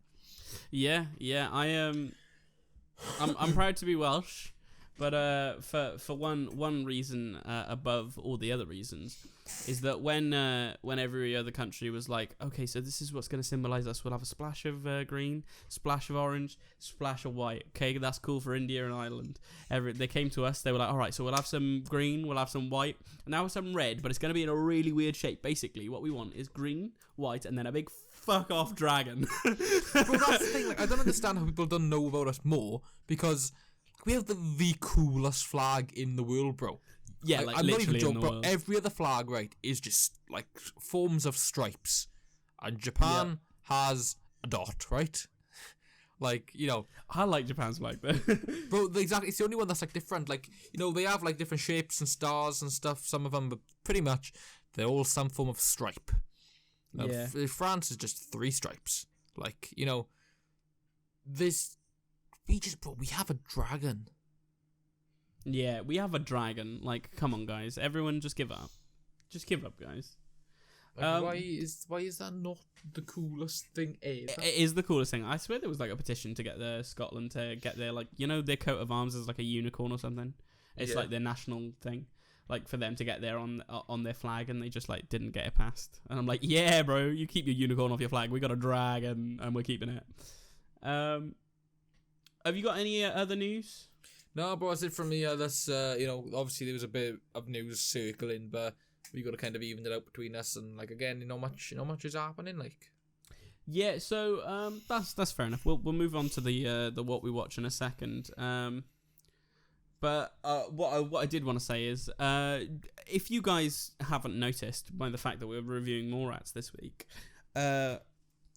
Yeah, I'm proud to be Welsh, but for one reason above all the other reasons is that when every other country was like, okay, so this is what's going to symbolise us, we'll have a splash of green, splash of orange, splash of white. Okay, that's cool for India and Ireland. They came to us, they were like, all right, so we'll have some green, we'll have some white, and now some red, but it's going to be in a really weird shape. Basically, what we want is green, white, and then a big fuck off dragon. Bro, that's the thing. Like, I don't understand how people don't know about us more, because we have the coolest flag in the world, bro. Yeah, like I'm not even joking, bro. World. Every other flag, right, is just like forms of stripes, and Japan has a dot, right? Like, I like Japan's flag though. Bro, exactly. It's the only one that's like different. Like, they have like different shapes and stars and stuff. Some of them, but pretty much they're all some form of stripe. Yeah. France is just 3 stripes. Like, we have a dragon. Yeah, we have a dragon. Like, come on, guys. Everyone just give up. Just give up, guys. Like, why is that not the coolest thing ever? It is the coolest thing. I swear there was like a petition to get Scotland to get their, like, their coat of arms is like a unicorn or something. It's like their national thing. Like, for them to get there on their flag, and they just like didn't get it passed. And I'm like, yeah, bro, you keep your unicorn off your flag. We got a dragon, and we're keeping it. Have you got any other news? No, bro, that's it from me. That's obviously there was a bit of news circling, but we got to kind of even it out between us, and like again, not much is happening. Like, yeah, so that's fair enough. We'll move on to the what we watch in a second. But what I did want to say is, if you guys haven't noticed by the fact that we're reviewing Mallrats this week,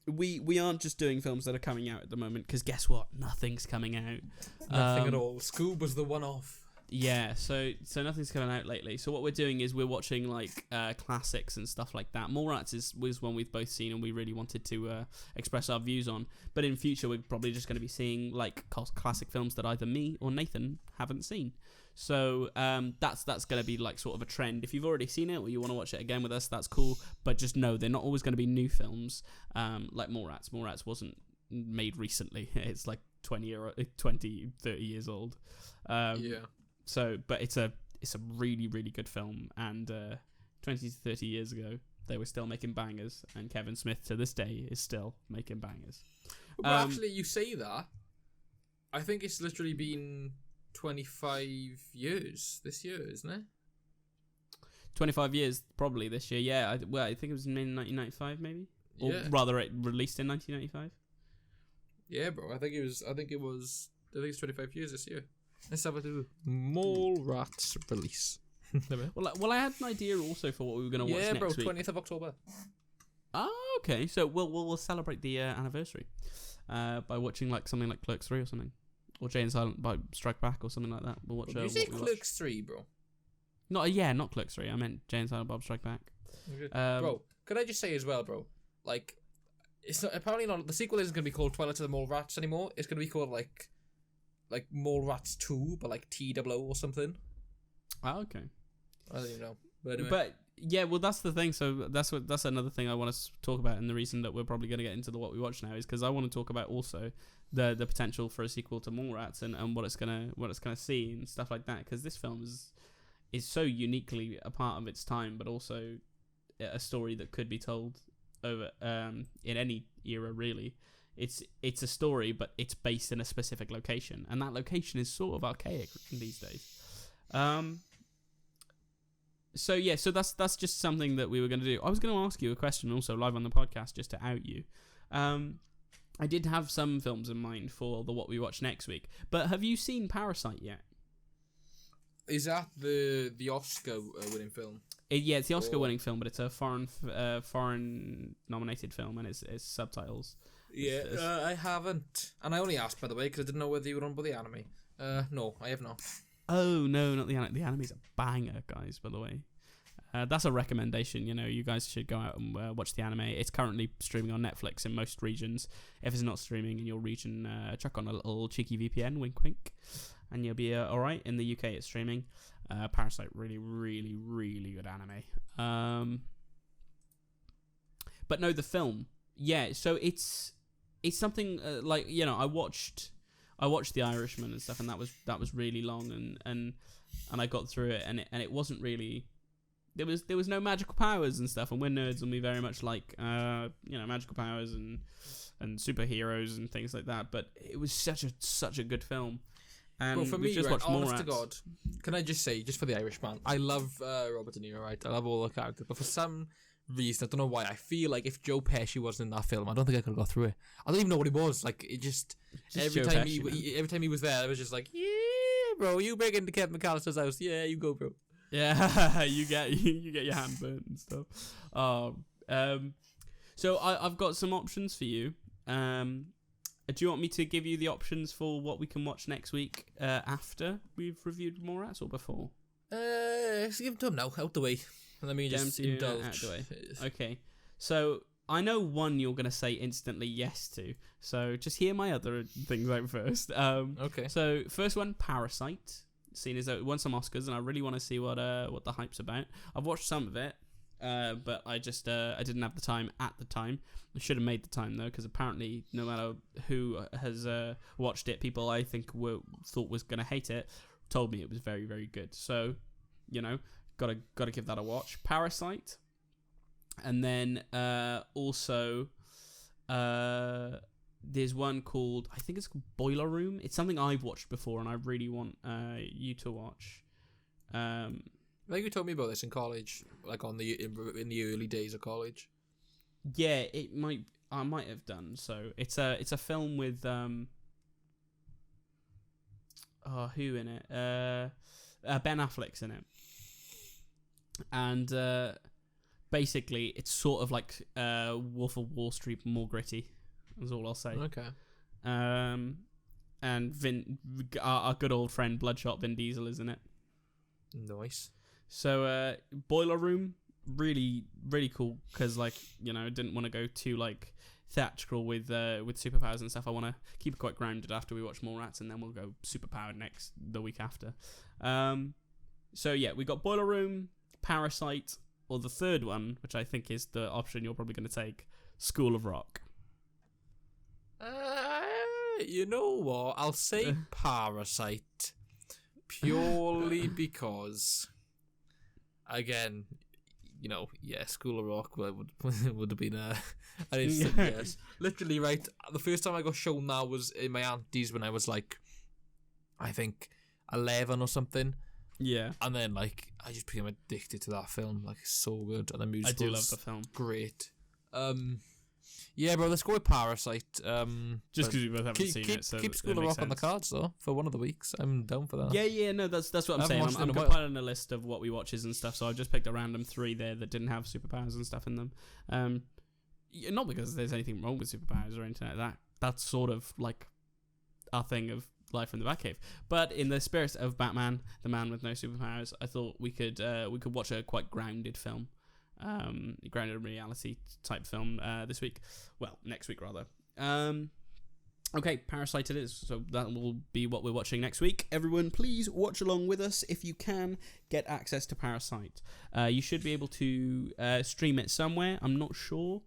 we aren't just doing films that are coming out at the moment, because guess what? Nothing's coming out. Nothing at all. Scoob was the one-off. Yeah, so nothing's coming out lately. So what we're doing is we're watching like classics and stuff like that. Mallrats was one we've both seen and we really wanted to express our views on. But in future, we're probably just going to be seeing like classic films that either me or Nathan haven't seen. So that's going to be like sort of a trend. If you've already seen it or you want to watch it again with us, that's cool. But just know they're not always going to be new films like Mallrats. Mallrats wasn't made recently. It's like 20, 30 years old. Yeah. So, but it's a really, really good film, and 20 to 30 years ago, they were still making bangers, and Kevin Smith to this day is still making bangers. Well, actually, you say that. I think it's literally been 25 years this year, isn't it? 25 years, probably this year, yeah. I think it was in 1995, maybe? Or rather, it released in 1995. Yeah, bro, I think it's 25 years this year. Let's have a do Mallrats release. well, I had an idea also for what we were going to watch next week. 20th of October. Oh, okay. So we'll celebrate the anniversary by watching like something like Clerks 3 or something, or Jay and Silent by Strike Back or something like that. We'll watch. Did you say Clerks 3, bro? Not Clerks 3. I meant Jay and Silent Bob Strike Back. Okay. Bro, could I just say as well, bro? Like, it's not, apparently not. The sequel isn't going to be called Twilight of the Mallrats anymore. It's going to be called like Mallrats 2, but like TWO or something. Oh, okay. I don't even know. But anyway. But yeah, well, that's the thing. So that's another thing I want to talk about, and the reason that we're probably going to get into what we watch now is because I want to talk about also the potential for a sequel to Mallrats and what it's gonna see and stuff like that. Because this film is so uniquely a part of its time, but also a story that could be told over in any era really. It's a story, but it's based in a specific location, and that location is sort of archaic these days. So that's just something that we were going to do. I was going to ask you a question also live on the podcast just to out you. I did have some films in mind for what we watch next week, but have you seen Parasite yet? Is that the Oscar winning film? It's the Oscar winning film, but it's a foreign nominated film, and it's subtitles. Yeah, I haven't. And I only asked, by the way, because I didn't know whether you were on with the anime. No, I have not. Oh, no, not the anime. The anime's a banger, guys, by the way. that's a recommendation. You guys should go out and watch the anime. It's currently streaming on Netflix in most regions. If it's not streaming in your region, chuck on a little cheeky VPN, wink wink, and you'll be alright. In the UK, it's streaming. Parasite, really, really, really good anime. But no, the film, yeah. So it's something like I watched The Irishman and stuff, and that was really long, and I got through it, and it wasn't really. There was no magical powers and stuff, and we're nerds, and we very much like magical powers and superheroes and things like that. But it was such a good film. And well, for me, just right, watched honest Mallrats. to God, can I just say, just for The Irishman, I love Robert De Niro, right? I love all the characters, but for some reason, I don't know why, I feel like if Joe Pesci wasn't in that film, I don't think I could have got through it. I don't even know what he was. Like, it just every Joe time Pesci, every time he was there, I was just like, yeah, bro, you break into Kevin McAllister's house, yeah, you go, bro. Yeah, you get your hand burnt and stuff. So I've got some options for you. Do you want me to give you the options for what we can watch next week after we've reviewed Mallrats, or before? Let's give them to him now, out the way. And then we can just indulge. Out the way. Okay. So I know one you're going to say instantly yes to. So just hear my other things out first. Okay. So first one, Parasite. Seen as though it won some Oscars, and I really want to see what the hype's about. I've watched some of it, but I just I didn't have the time at the time. I should have made the time though, because apparently no matter who has watched it, people I think thought was gonna hate it told me it was very, very good. So gotta give that a watch. Parasite, and then also there's one called, I think it's called Boiler Room. It's something I've watched before, and I really want you to watch. I think you told me about this in college, like in the early days of college. Yeah, I might have done. So it's a film with who in it? Ben Affleck's in it, and basically it's sort of like Wolf of Wall Street, more gritty. That's all I'll say. Okay. And our good old friend Bloodshot Vin Diesel is in it. Nice. So Boiler Room, really, really cool, because didn't want to go too theatrical with superpowers and stuff. I want to keep it quite grounded after we watch Mallrats, and then we'll go superpowered the week after. So yeah, we got Boiler Room, Parasite, or the third one, which I think is the option you're probably going to take, School of Rock. You know what? I'll say Parasite, purely because, again, School of Rock would have been an instant yes. Literally, right, the first time I got shown that was in my auntie's when I was I think 11 or something. Yeah. And then I just became addicted to that film. It's so good, and the music. I do love the film. Great. Yeah, bro, let's go with Parasite. Just because we both haven't seen it, so keep School of Rock on the cards though for one of the weeks. I'm down for that. Yeah, no, that's what I'm saying. I'm compiling a list of what we watches and stuff. So I've just picked a random 3 there that didn't have superpowers and stuff in them. Not because there's anything wrong with superpowers or anything like that. That's sort of our thing of life in the Batcave. But in the spirit of Batman, the man with no superpowers, I thought we could watch a quite grounded film. Grounded reality type film this week. Well, next week rather. Okay, Parasite it is. So that will be what we're watching next week. Everyone, please watch along with us if you can get access to Parasite. You should be able to stream it somewhere. I'm not sure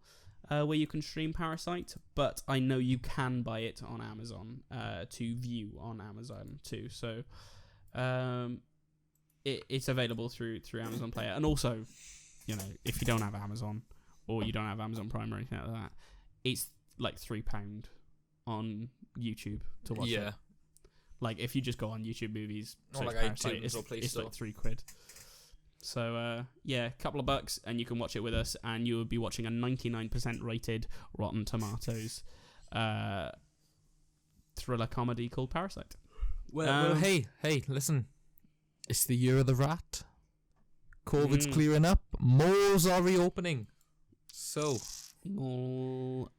where you can stream Parasite, but I know you can buy it on Amazon to view on Amazon too. So it's available through Amazon Player, and also, if you don't have Amazon or you don't have Amazon Prime or anything like that, it's £3 on YouTube to watch it. If you just go on YouTube Movies, not like Parasite, iTunes or Play it's Store. £3. So a couple of bucks, and you can watch it with us, and you will be watching a 99% rated Rotten Tomatoes thriller comedy called Parasite. Well, hey, listen, it's the year of the rat. COVID's clearing up. Malls are reopening. So, Mall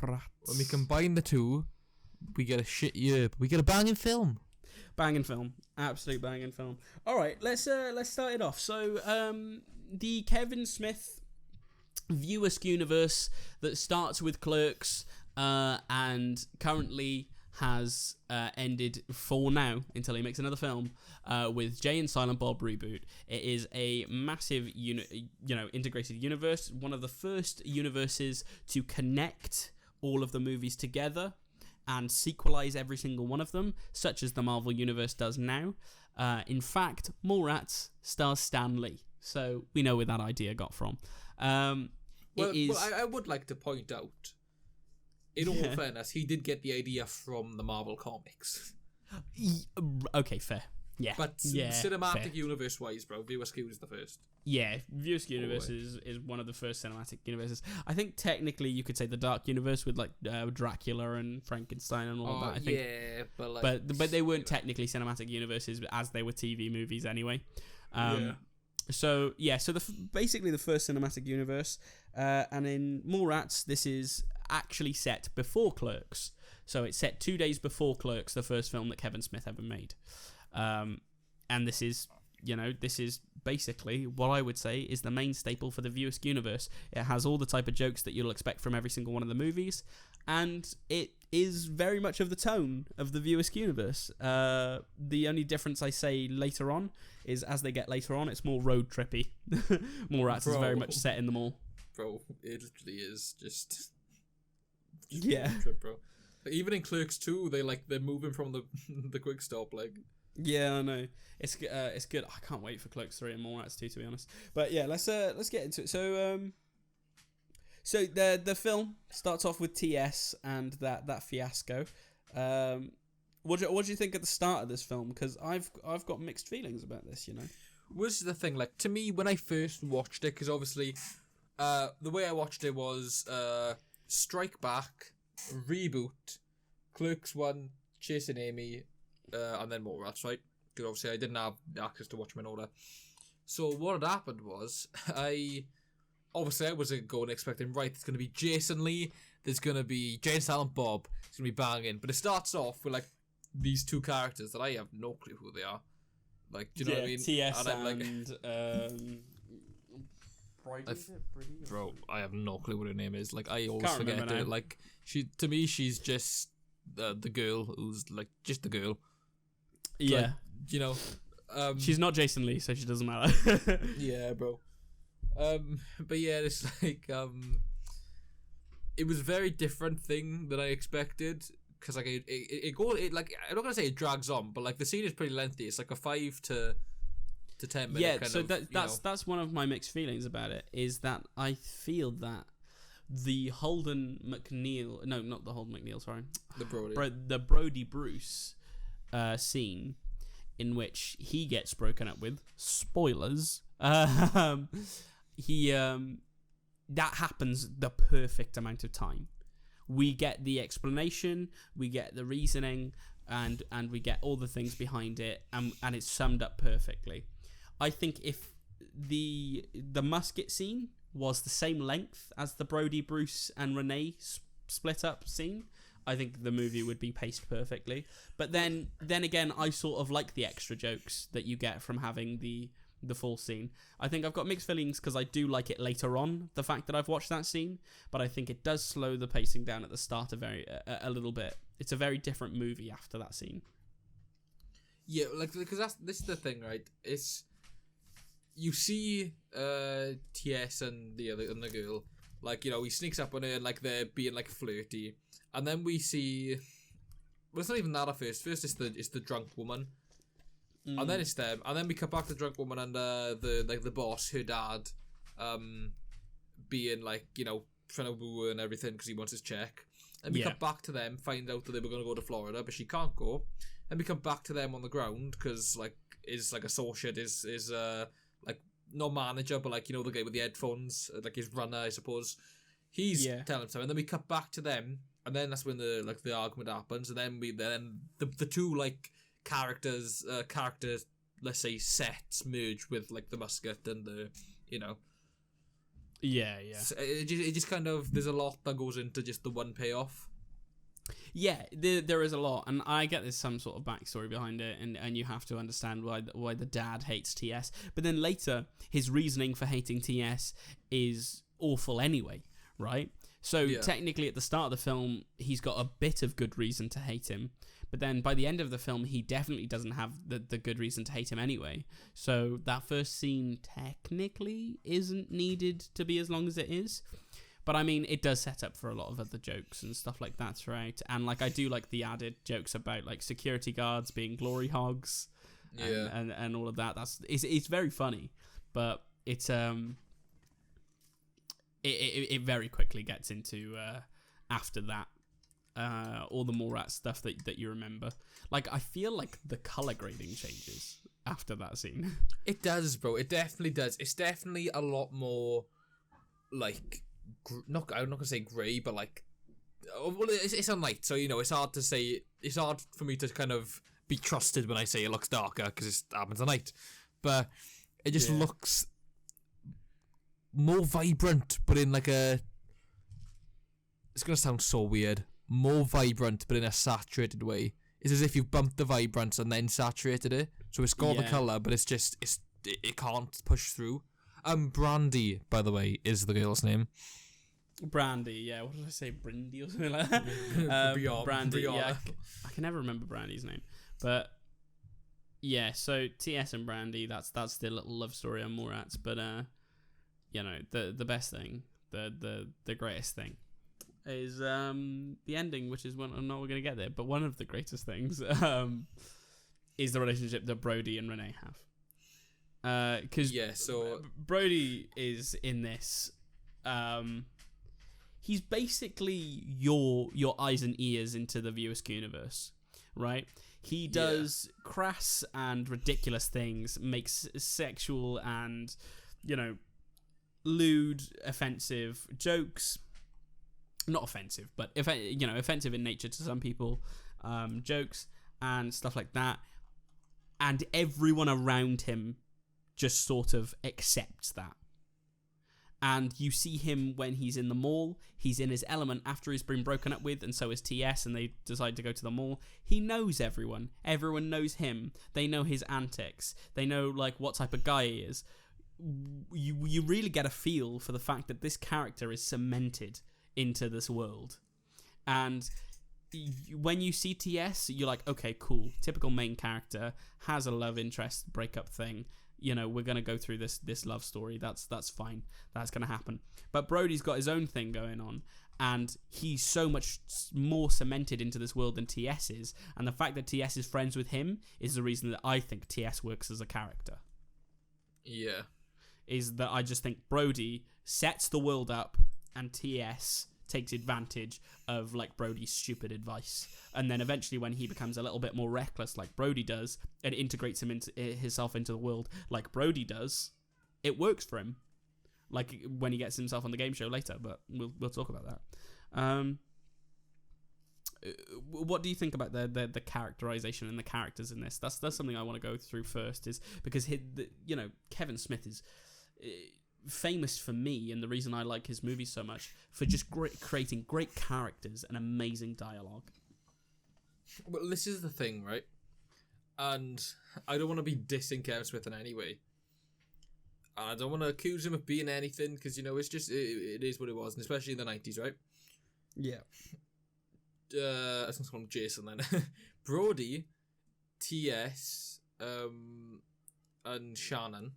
rats. When we combine the two, we get a shit year, but we get a banging film. Banging film. Absolute banging film. Alright, let's start it off. So, the Kevin Smith viewersk universe that starts with Clerks and currently has ended for now until he makes another film with Jay and Silent Bob reboot. It is a massive integrated universe, one of the first universes to connect all of the movies together and sequelize every single one of them, such as the Marvel universe does now. In fact, Mallrats stars Stan Lee, so we know where that idea got from. I would like to point out, in all fairness, he did get the idea from the Marvel comics. Okay, fair. Yeah. But cinematic universe-wise, bro, Viewersk is the first. Yeah, Viewersk universe is one of the first cinematic universes. I think technically you could say the Dark Universe with like Dracula and Frankenstein and all that. I think. Yeah, but they weren't technically cinematic universes, as they were TV movies anyway. So basically the first cinematic universe, and in Mallrats, this is actually set before Clerks. So it's set 2 days before Clerks, the first film that Kevin Smith ever made. And this is basically what I would say is the main staple for the Viewersk universe. It has all the type of jokes that you'll expect from every single one of the movies, and it is very much of the tone of the Viewersk universe. The only difference I say later on is as they get later on, it's more road trippy. Mallrats is very much set in the mall. Bro, it literally is just yeah, road trip, bro. Like, even in Clerks 2, they're moving from the quick stop, like. Yeah, I know. It's good. I can't wait for Clerks 3 and Mallrats 2, to be honest. But yeah, let's get into it. So the film starts off with TS and that fiasco. What do you think at the start of this film? Because I've got mixed feelings about this. Was the thing, like, to me when I first watched it, because obviously the way I watched it was Strike Back, reboot, Clerks 1, Chasing Amy, and then Mallrats, right? Because obviously I didn't have access to watch them in order. So what had happened was, I wasn't going expecting, right, there's going to be Jason Lee, there's going to be Jay and Silent Bob, it's going to be banging. But it starts off with, like, these two characters that I have no clue who they are. Like, do you know what I mean? TS bro, I have no clue what her name is. Like, I always forget her. Like, to me, she's just the girl who's, like, just the girl. Yeah. Like, she's not Jason Lee, so she doesn't matter. Yeah, bro. But yeah, it's like, it was a very different thing than I expected. Because, like, like, I'm not going to say it drags on, but, like, the scene is pretty lengthy. It's like a 5 to 10 minute yeah, kind so of, that's one of my mixed feelings about it, is that I feel that the Holden McNeil... No, not the Holden McNeil, sorry. The Brody Bruce scene in which he gets broken up with, spoilers, that happens the perfect amount of time. We get the explanation, we get the reasoning, and we get all the things behind it, and it's summed up perfectly. I think if the musket scene was the same length as the Brody, Bruce, and Renee split up scene, I think the movie would be paced perfectly. But then again, I sort of like the extra jokes that you get from having the full scene. I think I've got mixed feelings because I do like it later on, the fact that I've watched that scene, but I think it does slow the pacing down at the start a little bit. It's a very different movie after that scene. Yeah, like, because this is the thing, right? It's, you see TS and the girl, like, he sneaks up on her and, like, they're being, like, flirty, and then we see, well, it's not even that at first. First it's the drunk woman. And then it's them, and then we cut back to the drunk woman and the boss, her dad, being, like, trying to woo her and everything because he wants his check. And we cut back to them, find out that they were going to go to Florida, but she can't go. And we come back to them on the ground because, like, his, like, associate is like, not manager, but, like, the guy with the headphones, like, his runner, I suppose. He's telling him something, and then we cut back to them, and then that's when the argument happens, and then the two, like, characters, let's say, sets merge with, like, the musket and the, Yeah. So it just kind of, there's a lot that goes into just the one payoff. Yeah, there is a lot, and I get there's some sort of backstory behind it, and you have to understand why the dad hates TS. But then later, his reasoning for hating TS is awful anyway, right? So technically, at the start of the film, he's got a bit of good reason to hate him, but then by the end of the film, he definitely doesn't have the good reason to hate him anyway. So that first scene technically isn't needed to be as long as it is. But I mean, it does set up for a lot of other jokes and stuff like that throughout. And like, I do like the added jokes about like security guards being glory hogs, and all of that. It's very funny, but it's it very quickly gets into after that all the Mallrats stuff that you remember. Like, I feel like the color grading changes after that scene. It does, bro. It definitely does. It's definitely a lot more like. I'm not gonna say grey, but like, well, it's a night, so it's hard to say. It's hard for me to kind of be trusted when I say it looks darker because it happens at night, but it just looks more vibrant, but in like a. It's gonna sound so weird. More vibrant, but in a saturated way. It's as if you've bumped the vibrance and then saturated it, so it's got the color, but it's just it can't push through. Brandy, by the way, is the girl's name. Brandy, yeah. What did I say? Brindy or something like that? Brandy, yeah. I can never remember Brandy's name. But, yeah, so TS and Brandy, that's their little love story on Mallrats. But, the best thing, the greatest thing, is the ending, which is I'm not going to get there, but one of the greatest things is the relationship that Brody and Renee have. Because Brody is in this. He's basically your eyes and ears into the Viewersk universe, right? He does crass and ridiculous things, makes sexual and lewd, offensive jokes. Not offensive, but offensive in nature to some people. Jokes and stuff like that, and everyone around him just sort of accepts that. And you see him when he's in the mall. He's in his element after he's been broken up with, and so is TS, and they decide to go to the mall. He knows everyone. Everyone knows him. They know his antics. They know like what type of guy he is. You really get a feel for the fact that this character is cemented into this world. And when you see TS, you're like, okay, cool. Typical main character, has a love interest breakup thing. We're going to go through this love story. That's fine. That's going to happen. But Brody's got his own thing going on, and he's so much more cemented into this world than TS is. And the fact that TS is friends with him is the reason that I think TS works as a character. Yeah. Is that I just think Brody sets the world up, and TS takes advantage of like Brody's stupid advice, and then eventually when he becomes a little bit more reckless like Brody does and integrates himself into the world like Brody does, it works for him, like when he gets himself on the game show later, but we'll talk about that. What do you think about the characterization and the characters in this? That's something I want to go through first, is because Kevin Smith is famous for me, and the reason I like his movies so much, for just creating great characters and amazing dialogue. Well, this is the thing, right? And I don't want to be dissing Kevin Smith in any way. And I don't want to accuse him of being anything, because, it's just, it is what it was, and especially in the 90s, right? Yeah. I was going to call him Jason then. Brody, TS, and Shannon.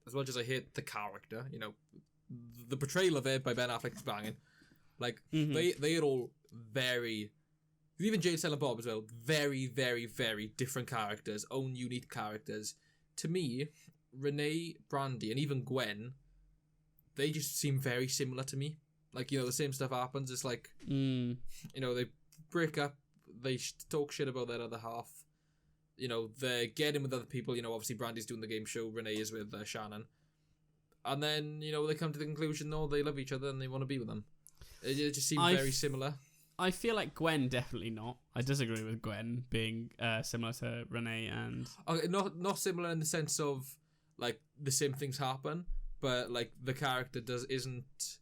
As much as I hate the character, the portrayal of it by Ben Affleck is banging. Like, they are all very, even Jade, Silent Bob as well, very, very, very different characters, own unique characters. To me, Renee, Brandy, and even Gwen, they just seem very similar to me. Like, the same stuff happens. It's like, they break up, they talk shit about their other half. They're getting with other people. Obviously Brandy's doing the game show, Renee is with Shannon. And then, they come to the conclusion, they love each other and they want to be with them. It just seems very similar. I feel like Gwen definitely not. I disagree with Gwen being similar to Renee and... Okay, not similar in the sense of, like, the same things happen, but, like, the character isn't...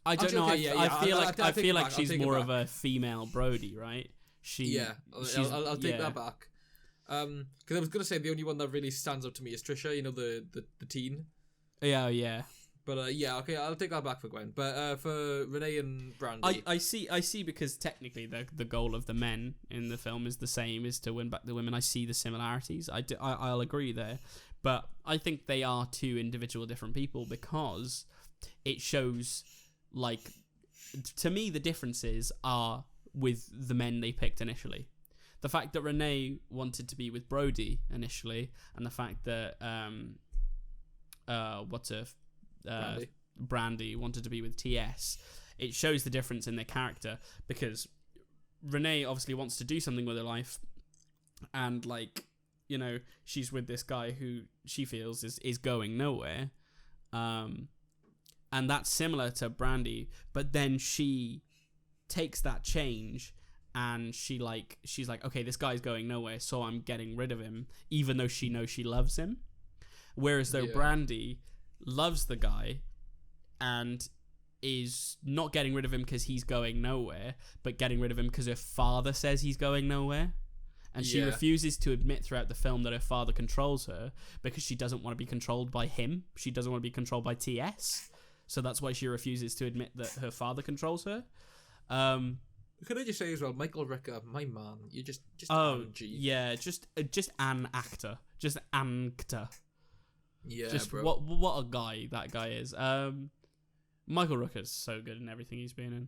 I don't Actually, know. okay, yeah, I take feel it like back, I'll she's take it more of back. a female Brody, right? I'll take that back. Because I was gonna say the only one that really stands out to me is Trisha. You know, the teen. Yeah. But yeah, okay, I'll take that back for Gwen. But for Renee and Brandy, I see because technically the goal of the men in the film is the same, is to win back the women. I see the similarities. I'll agree there, but I think they are two individual different people because it shows, like, to me the differences are with the men they picked initially. The fact that Renee wanted to be with Brody initially, and the fact that Brandy wanted to be with TS, it shows the difference in their character, because Renee obviously wants to do something with her life, and, like, you know, she's with this guy who she feels is going nowhere, and that's similar to Brandy, but then she takes that change and she's like, okay, this guy's going nowhere, so I'm getting rid of him, even though she knows she loves him. Whereas though Brandy loves the guy and is not getting rid of him because he's going nowhere, but getting rid of him because her father says he's going nowhere. And she refuses to admit throughout the film that her father controls her because she doesn't want to be controlled by him. She doesn't want to be controlled by TS. So that's why she refuses to admit that her father controls her. Could I just say as well, Michael Rooker, my man, you're just yeah, just an actor, just an actor. Yeah, just bro. What a guy that guy is. Michael Rooker's so good in everything he's been in.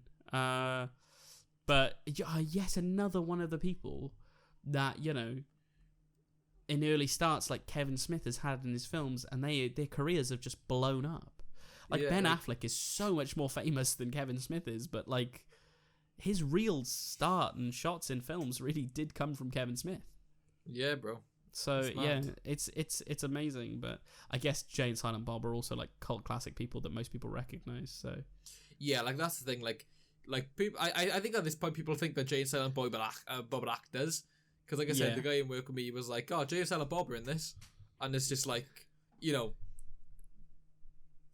But yes, another one of the people that, you know, in early starts like Kevin Smith has had in his films, and their careers have just blown up. Like, Ben Affleck is so much more famous than Kevin Smith is, but, like, his real start and shots in films really did come from Kevin Smith. Yeah, bro. So yeah, it's amazing. But I guess Jay and Silent Bob are also, like, cult classic people that most people recognize. So yeah, like, that's the thing. Like people, I think at this point people think that Jay and Silent Bob are actors, because, like I said, the guy in work with me was like, "Oh, Jay and Silent Bob are in this," and it's just like, you know.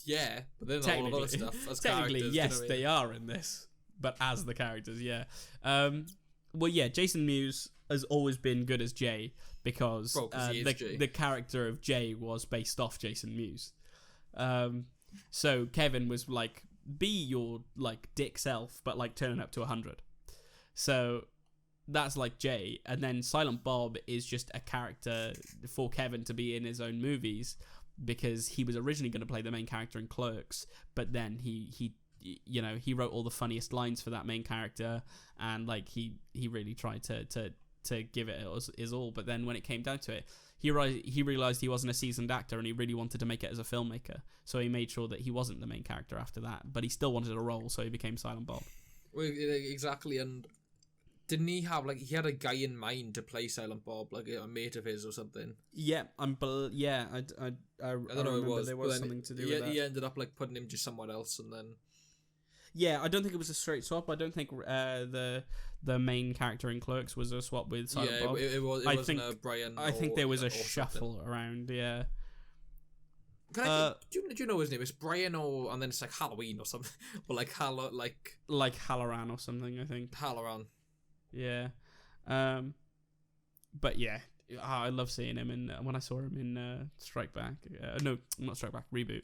Yeah, but then all of other stuff as technically, characters. yes, they are in this, but as the characters, yeah. Well, yeah, Jason Mewes has always been good as Jay because the character of Jay was based off Jason Mewes. So Kevin was like, be your, like, dick self, but, like, turning up to 100. So that's like Jay, and then Silent Bob is just a character for Kevin to be in his own movies, because he was originally going to play the main character in Clerks, but then he wrote all the funniest lines for that main character, and, like, he really tried to give it his all. But then when it came down to it, he realized he wasn't a seasoned actor, and he really wanted to make it as a filmmaker. So he made sure that he wasn't the main character after that, but he still wanted a role, so he became Silent Bob. Well, exactly, and didn't he have, like, he had a guy in mind to play Silent Bob, like a mate of his or something? Yeah, I don't know. It was. There was something to do with that. He ended up, like, putting him to someone else, and then. Yeah, I don't think it was a straight swap. I don't think the main character in Clerks was a swap with Silent Bob. It wasn't Brian. I think there was a shuffle around. Yeah. Do you know his name? It's Brian, and then it's like Halloween or something, or like Halloran or something. I think Halloran. Yeah, but yeah, I love seeing him. And when I saw him in Strike Back, no, not Strike Back, Reboot.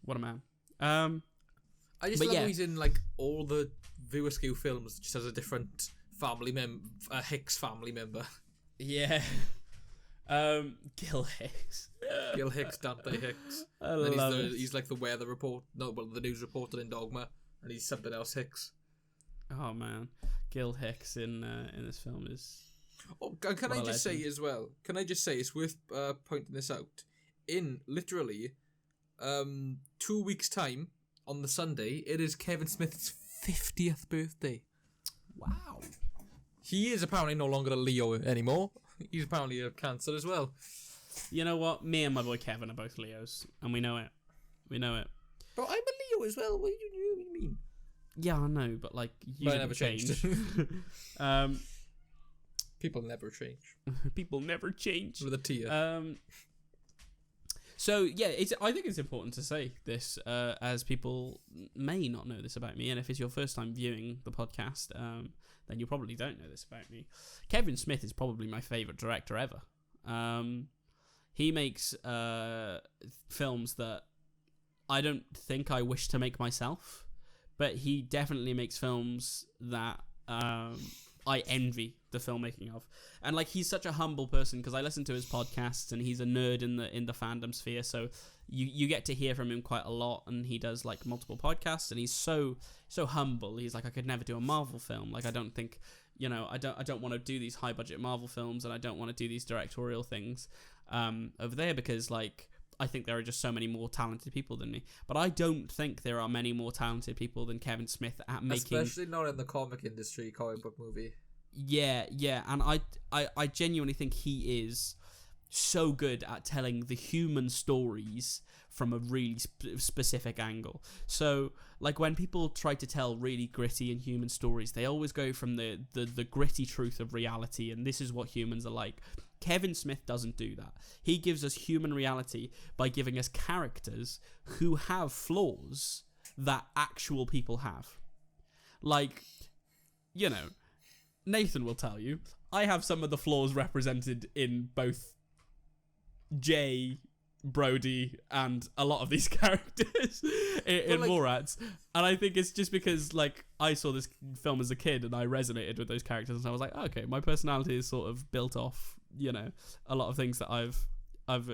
What a man. I just love how he's in, like, all the Viewer Skew films, just as a different family member, a Hicks family member. Yeah. Gil Hicks. Gil Hicks, Dante Hicks. He's like the weather report. No, well, the news reporter in Dogma, and he's something else Hicks. Oh man, Gil Hicks in this film is. Oh, can I just say as well? Can I just say it's worth pointing this out? In literally 2 weeks' time, on the Sunday, it is Kevin Smith's 50th birthday. Wow. He is apparently no longer a Leo anymore. He's apparently a Cancer as well. You know what? Me and my boy Kevin are both Leos, and we know it. We know it. But I'm a Leo as well. What do you mean? Yeah, I know, but, like, you never changed. People never change. People never change. With a tear. So yeah, I think it's important to say this, as people may not know this about me, and if it's your first time viewing the podcast, then you probably don't know this about me. Kevin Smith is probably my favorite director ever. He makes films that I don't think I wish to make myself, but he definitely makes films that I envy the filmmaking of. And like, he's such a humble person, because I listen to his podcasts, and he's a nerd in the fandom sphere, so you get to hear from him quite a lot, and he does like multiple podcasts, and he's so humble. He's like, I could never do a Marvel film. Like, I don't think, I don't want to do these high budget Marvel films, and I don't want to do these directorial things over there, because like, I think there are just so many more talented people than me. But I don't think there are many more talented people than Kevin Smith at making... Especially not in the comic industry, comic book movie. Yeah, and I genuinely think he is so good at telling the human stories from a really specific angle. So, like, when people try to tell really gritty and human stories, they always go from the gritty truth of reality, and this is what humans are like. Kevin Smith doesn't do that. He gives us human reality by giving us characters who have flaws that actual people have. Like, Nathan will tell you, I have some of the flaws represented in both Jay, Brody, and a lot of these characters in Mallrats. And I think it's just because, like, I saw this film as a kid and I resonated with those characters, and I was like, okay, my personality is sort of built off, a lot of things that I've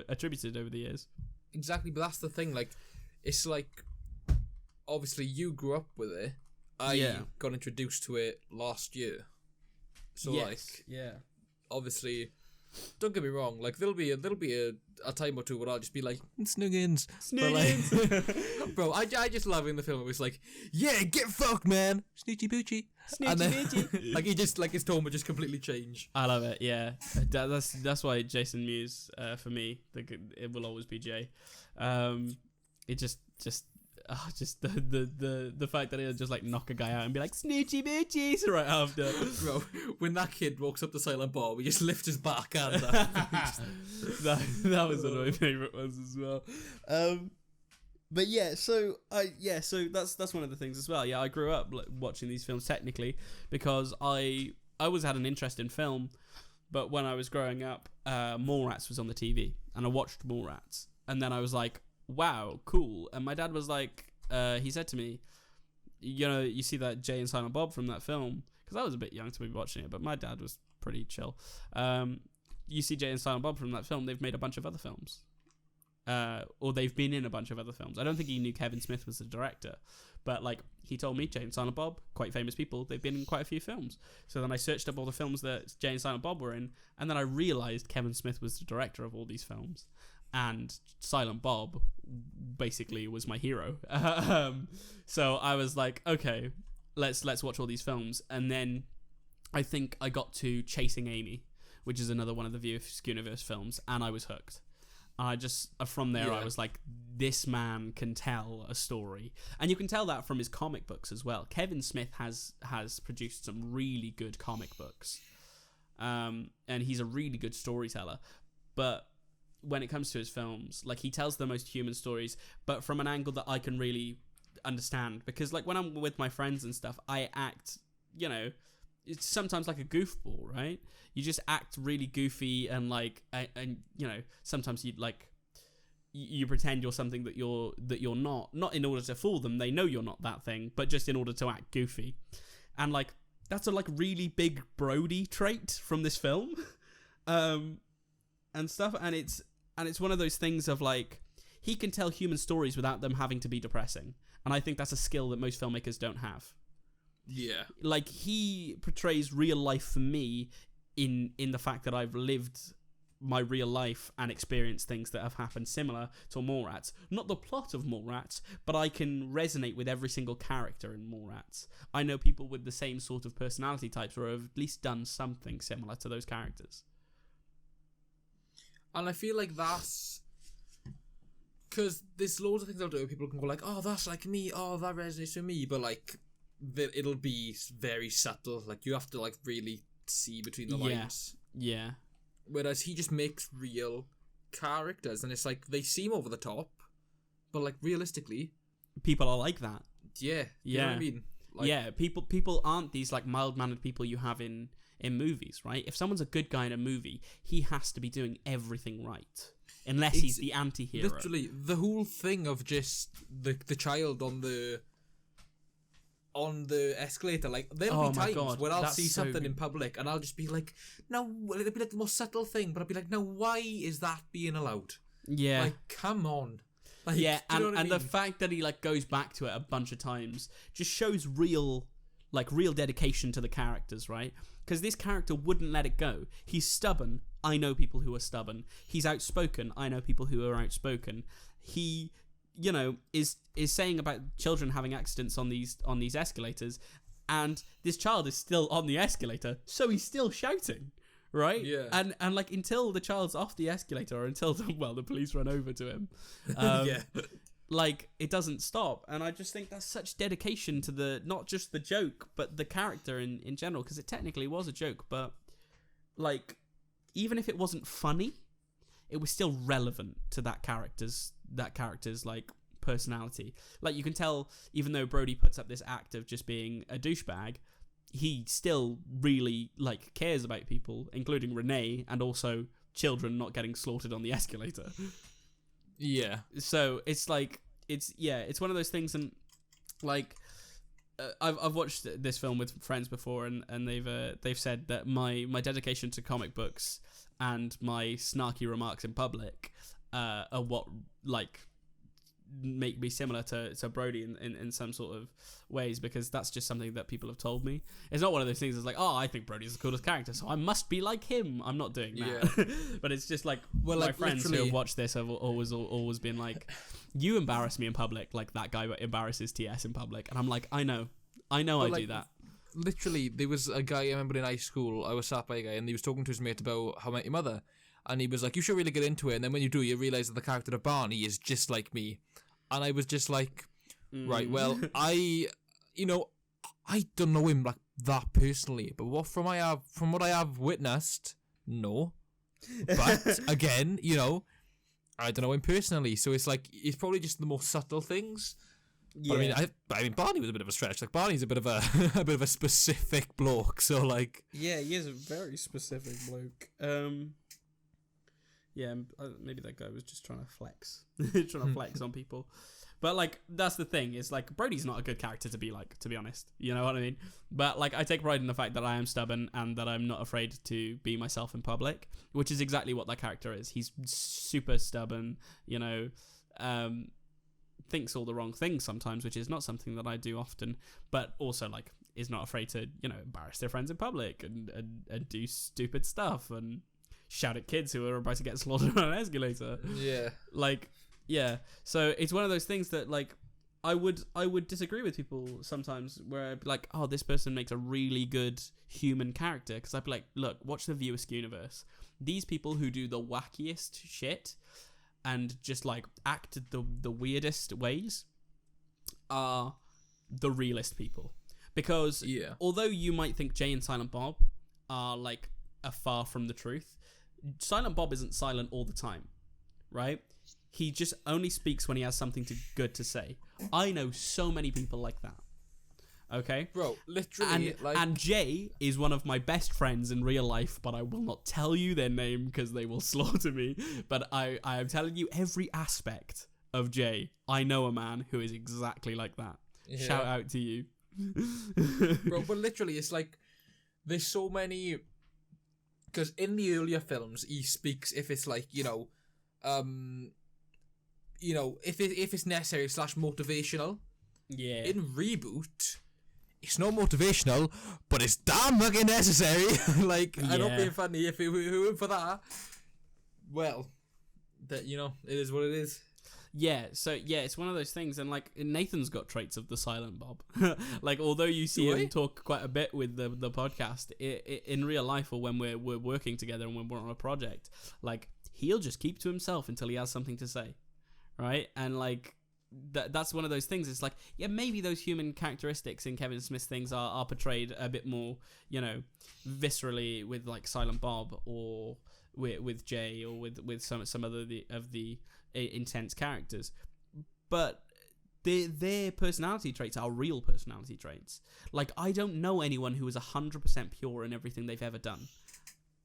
attributed over the years. Exactly, but that's the thing. Like, it's like, obviously you grew up with it. I got introduced to it last year. So obviously, don't get me wrong. Like, there'll be a time or two where I'll just be like, Snuggins. Like, bro, I just love in the film. It was like, yeah, get fucked, man. Snoochie boochie. Snoochie. Like, he just, like, his tone would just completely change. I love it. Yeah, that's why Jason Mewes, for me, it will always be Jay. It just the fact that he'll just like knock a guy out and be like snoochie bitches right after. Bro, when that kid walks up the silent bar, we just lift his back hand. that was one of my favourite ones as well. But so that's one of the things as well. Yeah, I grew up watching these films technically because I always had an interest in film, but when I was growing up, Mallrats was on the TV and I watched Mallrats, and then I was like, wow, cool. And my dad was like, he said to me, you see that Jay and Silent Bob from that film? Because I was a bit young to be watching it, but my dad was pretty chill. You see Jay and Silent Bob from that film, they've made a bunch of other films. Or they've been in a bunch of other films. I don't think he knew Kevin Smith was the director, but like he told me, Jay and Silent Bob, quite famous people, they've been in quite a few films. So then I searched up all the films that Jay and Silent Bob were in, and then I realised Kevin Smith was the director of all these films. And Silent Bob basically was my hero. So I was like, okay, let's watch all these films. And then I think I got to Chasing Amy, which is another one of the View Universe films, and I was hooked. I just, from there, I was like, this man can tell a story. And you can tell that from his comic books as well. Kevin Smith has produced some really good comic books. And he's a really good storyteller. But when it comes to his films, like, he tells the most human stories, but from an angle that I can really understand. Because, like, when I'm with my friends and stuff, I act, it's sometimes like a goofball, right? You just act really goofy and like, and sometimes you pretend you're something that you're not in order to fool them. They know you're not that thing, but just in order to act goofy. And like, that's a like really big Brody trait from this film, and stuff. And it's one of those things of like, he can tell human stories without them having to be depressing. And I think that's a skill that most filmmakers don't have. Yeah. Like, he portrays real life for me in the fact that I've lived my real life and experienced things that have happened similar to Mallrats. Not the plot of Mallrats, but I can resonate with every single character in Mallrats. I know people with the same sort of personality types or have at least done something similar to those characters. And I feel like that's... because there's loads of things I'll do. People can go like, oh, that's like me. Oh, that resonates with me. But like, it'll be very subtle. Like, you have to like really see between the lines. Yeah. Whereas he just makes real characters, and it's like they seem over the top, but like realistically, people are like that. yeah, you know what I mean? Like, Yeah, people aren't these like mild-mannered people you have in movies, right? If someone's a good guy in a movie, he has to be doing everything right, unless he's the anti-hero. Literally, the whole thing of just the child on the escalator, like there'll be times where I'll see something in public and I'll just be like, no, it'll be like the most subtle thing, but I'll be like, no, why is that being allowed? Yeah, like, come on. Like, yeah, do you know what I and mean? the fact that he like goes back to it a bunch of times just shows real dedication to the characters, right? Because this character wouldn't let it go. He's stubborn. I know people who are stubborn. He's outspoken. I know people who are outspoken. He, you know, is saying about children having accidents on these escalators, and this child is still on the escalator, so he's still shouting, right? Yeah. And like until the child's off the escalator, or until the police run over to him. Yeah. Like, it doesn't stop, and I just think that's such dedication to the, not just the joke, but the character in general, because it technically was a joke, but, like, even if it wasn't funny, it was still relevant to that character's, like, personality. Like, you can tell, even though Brody puts up this act of just being a douchebag, he still really, like, cares about people, including Renee, and also children not getting slaughtered on the escalator. Yeah. So it's like it's one of those things, and like I've watched this film with friends before, and they've said that my dedication to comic books and my snarky remarks in public are what like make me similar to Brody in some sort of ways, because that's just something that people have told me. It's not one of those things that's like, oh, I think Brody's the coolest character, so I must be like him. I'm not doing that. Yeah. But it's just like, well, my like friends who have watched this have always been like, you embarrass me in public like that guy embarrasses TS in public. And I'm like, I know I do that. Literally, there was a guy I remember in high school, I was sat by a guy, and he was talking to his mate about How I Met Your Mother, and he was like, you should really get into it, and then when you do, you realise that the character of Barney is just like me. And I was just like, right, well, I don't know him like that personally, but from what I have witnessed, no. But again, you know, I don't know him personally, so it's like it's probably just the more subtle things. Yeah. But I mean, Barney was a bit of a stretch. Like, Barney's a bit of a a bit of a specific bloke, so like, yeah, he is a very specific bloke. Yeah, maybe that guy was just trying to flex, on people. But, like, that's the thing, is, like, Brody's not a good character to be like, to be honest. You know what I mean? But, like, I take pride in the fact that I am stubborn and that I'm not afraid to be myself in public, which is exactly what that character is. He's super stubborn, you know, thinks all the wrong things sometimes, which is not something that I do often, but also, like, is not afraid to, you know, embarrass their friends in public and do stupid stuff and shout at kids who are about to get slaughtered on an escalator. Yeah. Like, yeah. So it's one of those things that, like, I would disagree with people sometimes, where I'd be like, oh, this person makes a really good human character, because I'd be like, look, watch the View Askew universe. These people who do the wackiest shit and just, like, act the weirdest ways are the realest people. Because although you might think Jay and Silent Bob are, like, are far from the truth, Silent Bob isn't silent all the time, right? He just only speaks when he has something good to say. I know so many people like that. Okay? Bro, literally. And Jay is one of my best friends in real life, but I will not tell you their name because they will slaughter me. But I am telling you every aspect of Jay. I know a man who is exactly like that. Yeah. Shout out to you. Bro, but literally, it's like, there's so many... Because in the earlier films, he speaks if it's like, if it's necessary / motivational. Yeah. In Reboot, it's not motivational, but it's damn fucking necessary. Like, I'm not being funny. If we went for that, well, that, you know, it is what it is. Yeah, so yeah, it's one of those things, and like Nathan's got traits of the Silent Bob. Like, although you see him talk quite a bit with the podcast, in real life, or when we're working together and when we're on a project, like, he'll just keep to himself until he has something to say, right? And like that's one of those things. It's like, yeah, maybe those human characteristics in Kevin Smith's things are portrayed a bit more, you know, viscerally with like Silent Bob or with Jay or with some other of the intense characters, but their personality traits are real personality traits. Like, I don't know anyone who is 100% pure in everything they've ever done.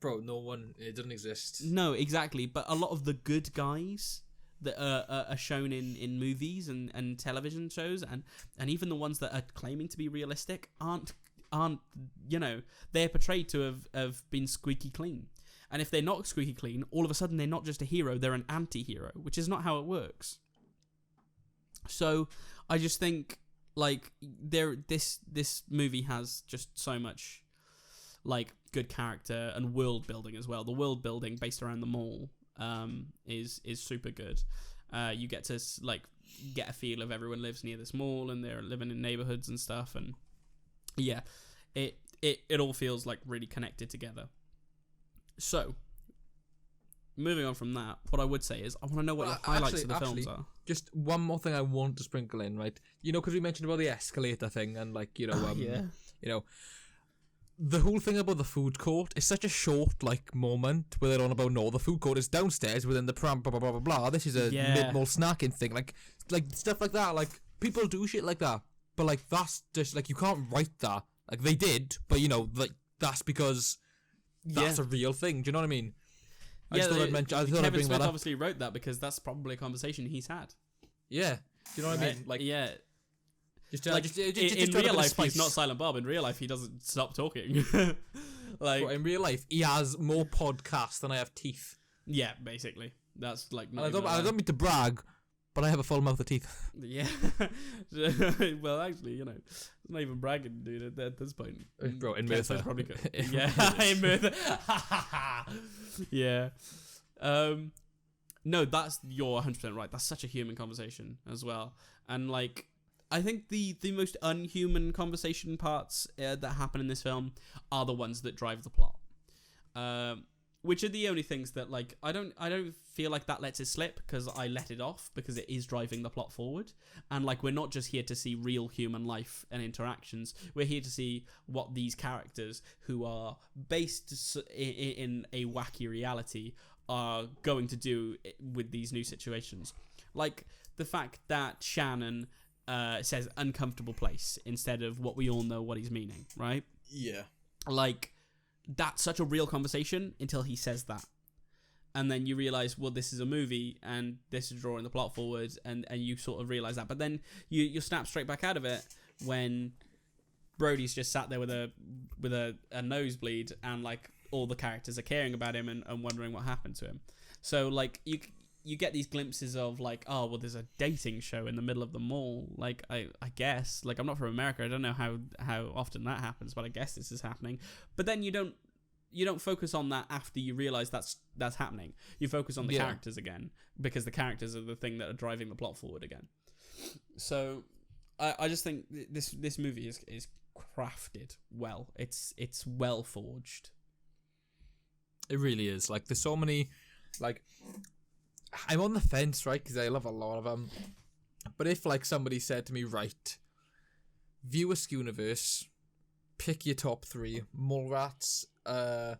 Bro, no one. It doesn't exist. No, exactly. But a lot of the good guys that are shown in movies and television shows, and even the ones that are claiming to be realistic aren't they're portrayed to have been squeaky clean. And if they're not squeaky clean, all of a sudden they're not just a hero, they're an anti-hero, which is not how it works. So I just think, like, this movie has just so much, like, good character and world building as well. The world building based around the mall is super good. You get to get a feel of everyone lives near this mall and they're living in neighborhoods and stuff, and yeah, it all feels like really connected together. So moving on from that, what I would say is I want to know what your highlights of the films are. Just one more thing I want to sprinkle in, right? Because we mentioned about the escalator thing and, like, yeah. The whole thing about the food court is such a short, like, moment where they're on about, no, the food court is downstairs within the pram, blah, blah, blah, blah, blah. This is a mid-mall snacking thing. Like stuff like that. Like, people do shit like that. But, like, that's just, like, you can't write that. Like, they did, but, like, that's because that's a real thing. Do you know what I mean? Kevin Smith obviously wrote that because that's probably a conversation he's had. Yeah. Do you know what I mean? Like, yeah. In real life, he's not Silent Bob. In real life, he doesn't stop talking. Like, in real life, he has more podcasts than I have teeth. Yeah, basically. That's like. I don't mean to brag, but I have a full mouth of teeth. Yeah. Well, actually, it's not even bragging, dude. At this point, bro, in Merthyr, probably good. Yeah, in Merthyr. Yeah. No, you're 100% right. That's such a human conversation as well, and like. I think the most unhuman conversation parts that happen in this film are the ones that drive the plot, which are the only things that, like, I don't feel like that lets it slip, because I let it off because it is driving the plot forward, and like, we're not just here to see real human life and interactions. We're here to see what these characters, who are based in a wacky reality, are going to do with these new situations. Like the fact that Shannon says uncomfortable place instead of what we all know what he's meaning, right? Yeah. Like, that's such a real conversation until he says that. And then you realise, well, this is a movie and this is drawing the plot forward, and you sort of realise that. But then you snap straight back out of it when Brody's just sat there with a nosebleed, and like all the characters are caring about him and wondering what happened to him. So like you get these glimpses of like, oh, well, there's a dating show in the middle of the mall. Like, I guess, like, I'm not from America. I don't know how often that happens, but I guess this is happening. But then you don't focus on that after you realize that's happening. You focus on the characters again, because the characters are the thing that are driving the plot forward again. So I just think this movie is crafted well. It's well forged. It really is. Like, there's so many, like, I'm on the fence, right? Because I love a lot of them. But if, like, somebody said to me, right, view a Skewniverse, pick your top 3, Mallrats, I'm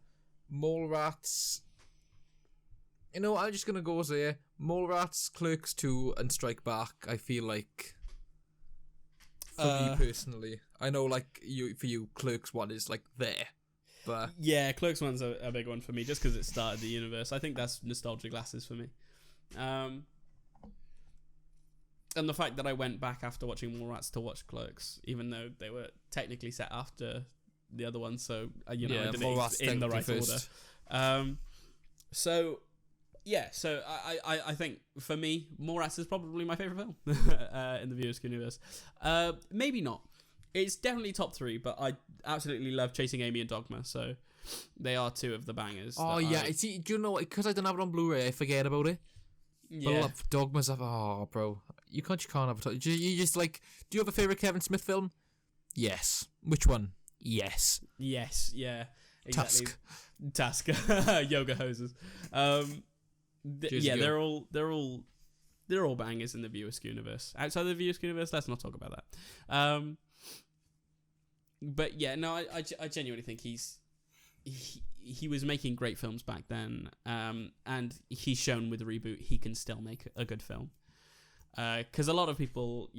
just going to go there, Mallrats, Clerks 2, and Strike Back, I feel like, for me personally. I know, like, for you, Clerks 1 is, like, there. But yeah, Clerks 1's a big one for me, just because it started the universe. I think that's nostalgia glasses for me. And the fact that I went back after watching Mallrats to watch Clerks, even though they were technically set after the other one, so I did it in the right order. So I think for me, Mallrats is probably my favorite film in the Viewers universe. Maybe not. It's definitely top 3, but I absolutely love Chasing Amy and Dogma, so they are 2 of the bangers. Oh yeah, see, do you know what? Because I don't have it on Blu-ray, I forget about it. Yeah. But Dogma's up. Oh, bro, you can't have it. You just like. Do you have a favorite Kevin Smith film? Yes. Which one? Yes. Yes. Yeah. Exactly. Tusk. Yoga hoses. They're all bangers in the Viewers universe. Outside the Viewers universe, let's not talk about that. But yeah, no, I genuinely think he was making great films back then, and he's shown with the reboot he can still make a good film. Because a lot of people,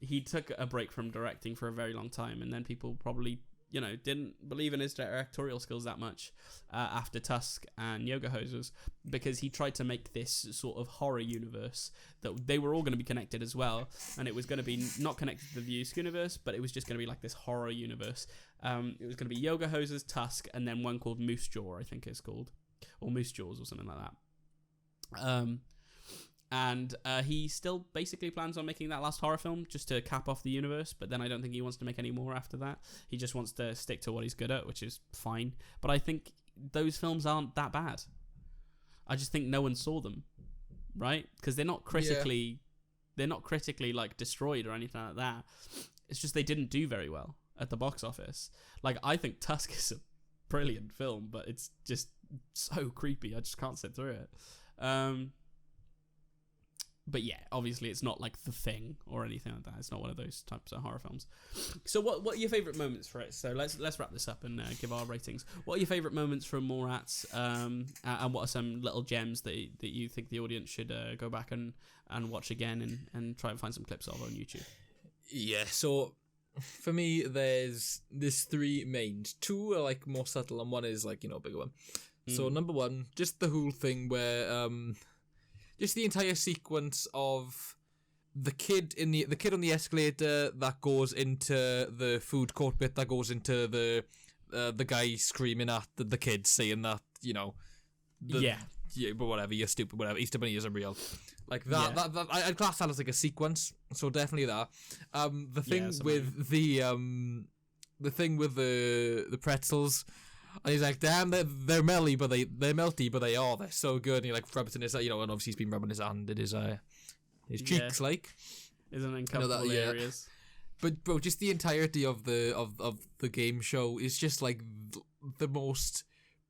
he took a break from directing for a very long time, and then people probably, didn't believe in his directorial skills that much after Tusk and Yoga Hosers, because he tried to make this sort of horror universe that they were all going to be connected as well, and it was going to be not connected to the Views universe, but it was just going to be like this horror universe. It was going to be Yoga Hosers, Tusk, and then one called Moose Jaw, I think it's called, or Moose Jaws or something like that. And he still basically plans on making that last horror film just to cap off the universe, but then I don't think he wants to make any more after that. He just wants to stick to what he's good at, which is fine. But I think those films aren't that bad. I just think no one saw them, right? Because they're not critically like destroyed or anything like that. It's just they didn't do very well at the box office. Like, I think Tusk is a brilliant film, but it's just so creepy. I just can't sit through it. But yeah, obviously it's not like The Thing or anything like that. It's not one of those types of horror films. So what are your favourite moments for it? So let's wrap this up and give our ratings. What are your favourite moments from Mallrats? And what are some little gems that you think the audience should go back and watch again and try and find some clips of on YouTube? Yeah, so for me, there's three mains. Two are like more subtle, and one is like, a bigger one. So number one, just the whole thing where just the entire sequence of the kid on the escalator that goes into the food court bit, that goes into the guy screaming at the kids saying that, yeah, but whatever, you're stupid, whatever, Easter Bunny isn't real. Like that, Yeah. that I'd class that as like a sequence. So definitely that. The thing with the thing with the pretzels. And he's like, damn, they're melty, but they're so good. And he like rubs it in his, and obviously he's been rubbing his hand in his cheeks, like. Isn't uncomfortable areas. But bro, just the entirety of the game show is just like the most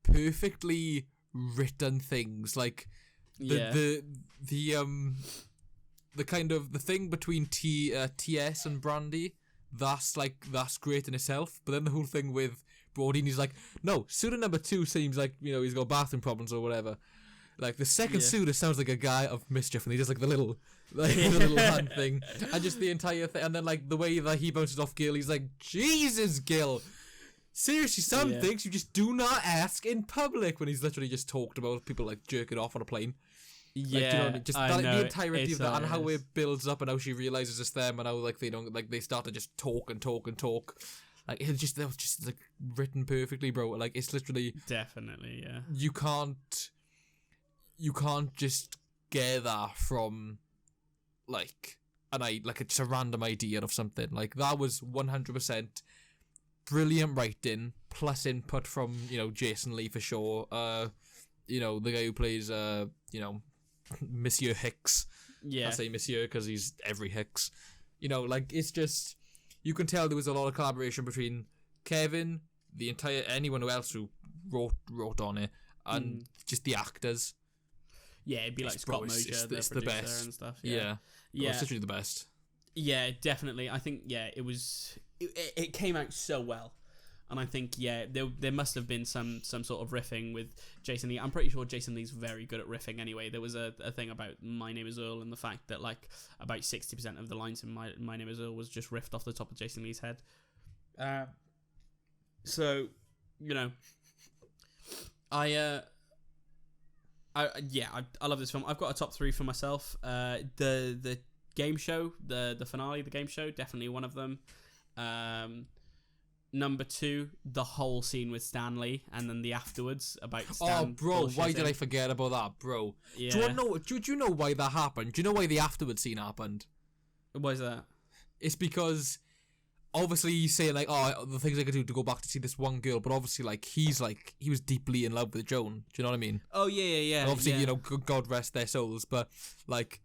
perfectly written things. Like the kind of the thing between TS and Brandy, that's great in itself. But then the whole thing with Brody, and he's like, no, Suda number 2 seems like, he's got bathroom problems or whatever. Like, the second Suda sounds like a guy of mischief, and he does like the little hand thing, and just the entire thing, and then like the way that he bounces off Gil, he's like, Jesus, Gil, seriously, some things you just do not ask in public, when he's literally just talked about people like jerking off on a plane. Yeah, like, just the entirety of that, and how it builds up, and how she realizes it's them, and how like they start to just talk and talk and talk. Like, that was just like written perfectly, bro. Like, it's literally definitely, yeah. You can't just get that from like it's a random idea of something. Like, that was 100% brilliant writing plus input from Jason Lee for sure. The guy who plays Monsieur Hicks. Yeah, I say Monsieur because he's every Hicks. Like, it's just. You can tell there was a lot of collaboration between Kevin, anyone else who wrote on it, and just the actors. Yeah, it'd be like Scott Mosier, it's the best and stuff. Yeah. It's literally the best. Yeah, definitely. I think it came out so well, and I think there must have been some sort of riffing with Jason Lee. I'm pretty sure Jason Lee's very good at riffing anyway. There was a thing about My Name Is Earl and the fact that like about 60% of the lines in My Name Is Earl was just riffed off the top of Jason Lee's head. So I love this film. I've got a top 3 for myself. The game show, the finale of the game show, definitely one of them. Number 2, the whole scene with Stanley, and then the afterwards about Stan. Oh, bro, why did I forget about that, bro? Yeah. Do you know why that happened? Do you know why the afterwards scene happened? Why is that? It's because obviously he's saying like, oh, the things I could do to go back to see this one girl, but obviously like he was deeply in love with Joan. Do you know what I mean? Oh yeah. And obviously, God rest their souls, but like.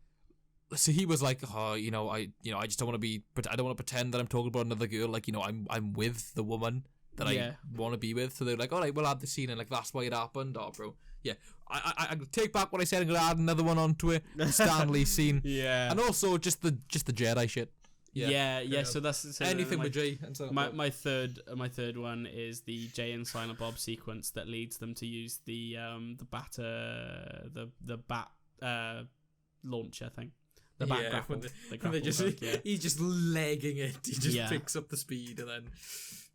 So he was like, oh, I just don't want to pretend that I'm talking about another girl. Like, I'm with the woman that I want to be with. So they're like, all right, we'll add the scene, and like that's why it happened. Oh, bro, yeah. I take back what I said. I'm gonna add another one onto it. Stanley scene. Yeah. And also just the Jedi shit. Yeah. So that's anything like, with Jay and Silent Bob. my third one is the Jay and Silent Bob sequence that leads them to use the bat launcher thing. The bat grapple. The grapple hook, he's just legging it. He just picks up the speed and then.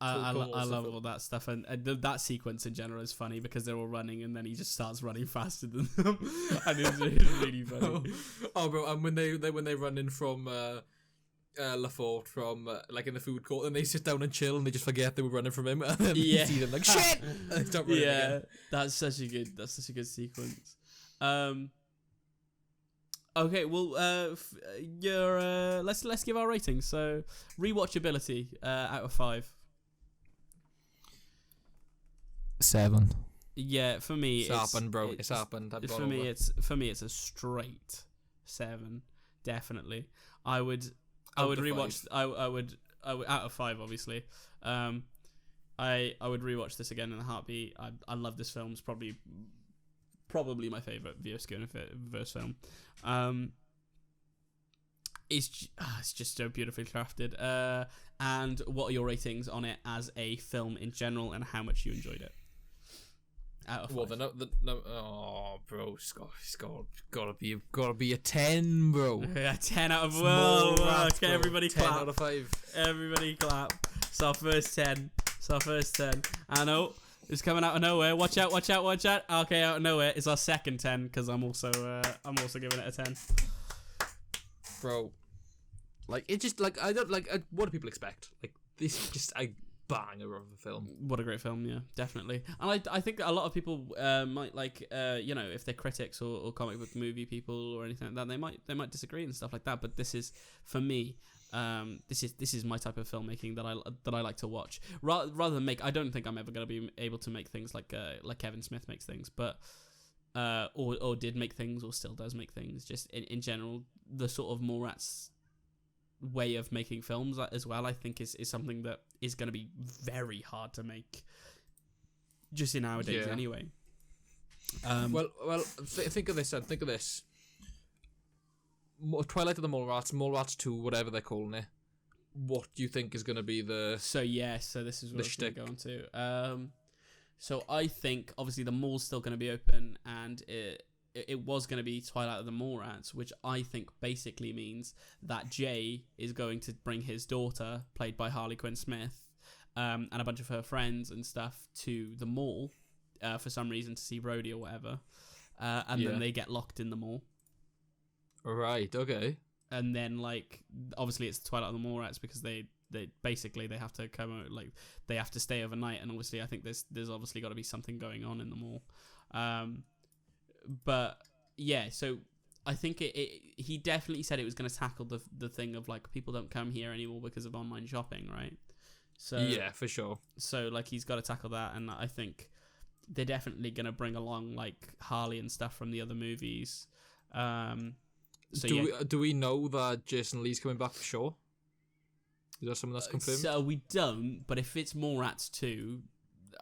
I love all that stuff, and that sequence in general is funny because they're all running, and then he just starts running faster than them, and it's really funny. Oh, bro! And when they run in from LaForte from like in the food court, and they sit down and chill, and they just forget they were running from him, and then you see them like shit. And they stop running again. That's such a good sequence. Okay, well, let's give our ratings. So, rewatchability out of 5. 7. Yeah, for me, it's happened, bro. It's happened. For me, it's a straight 7. Definitely, I would rewatch. I would out of 5, obviously. I would rewatch this again in a heartbeat. I love this film. It's probably my favorite verse film. It's just so beautifully crafted. And what are your ratings on it as a film in general, and how much you enjoyed it? Out of 5. Well, bro, it's gotta be a 10, bro. Yeah, 10 out of okay, everybody 10 clap. 10 out of 5. Everybody clap. It's our first 10. I know. It's coming out of nowhere. Watch out. Okay, out of nowhere. It's our second 10 because I'm also giving it a 10. Bro, like it just like I don't like what do people expect? Like this is just a banger of a film. What a great film, yeah, definitely. And I think a lot of people might like if they're critics or comic book movie people or anything like that, they might disagree and stuff like that. But this is, for me, this is my type of filmmaking that I like to watch. Rather than make, I don't think I'm ever going to be able to make things like Kevin Smith makes things, but or did make things or still does make things. Just in general, the sort of Mallrats way of making films as well, I think is something that is going to be very hard to make just in nowadays anyway. Well, think of this. Twilight of the Mallrats 2, whatever they're calling it. What do you think is going to be the... So this is what I was going to go on to. So I think, obviously, the mall's still going to be open, and it was going to be Twilight of the Mallrats, which I think basically means that Jay is going to bring his daughter, played by Harley Quinn Smith, and a bunch of her friends and stuff to the mall for some reason to see Brody or whatever. And then they get locked in the mall. Right, okay. And then, like, obviously it's Twilight of the Mallrats because they basically they have to come out, like, they have to stay overnight, and obviously I think there's obviously got to be something going on in the mall. But yeah, so I think he definitely said it was going to tackle the thing of, like, people don't come here anymore because of online shopping, right? So yeah, for sure. So, like, he's got to tackle that, and I think they're definitely going to bring along, like, Harley and stuff from the other movies. Do we know that Jason Lee's coming back for sure? Is that something that's confirmed? So we don't, but if it's Mallrats 2,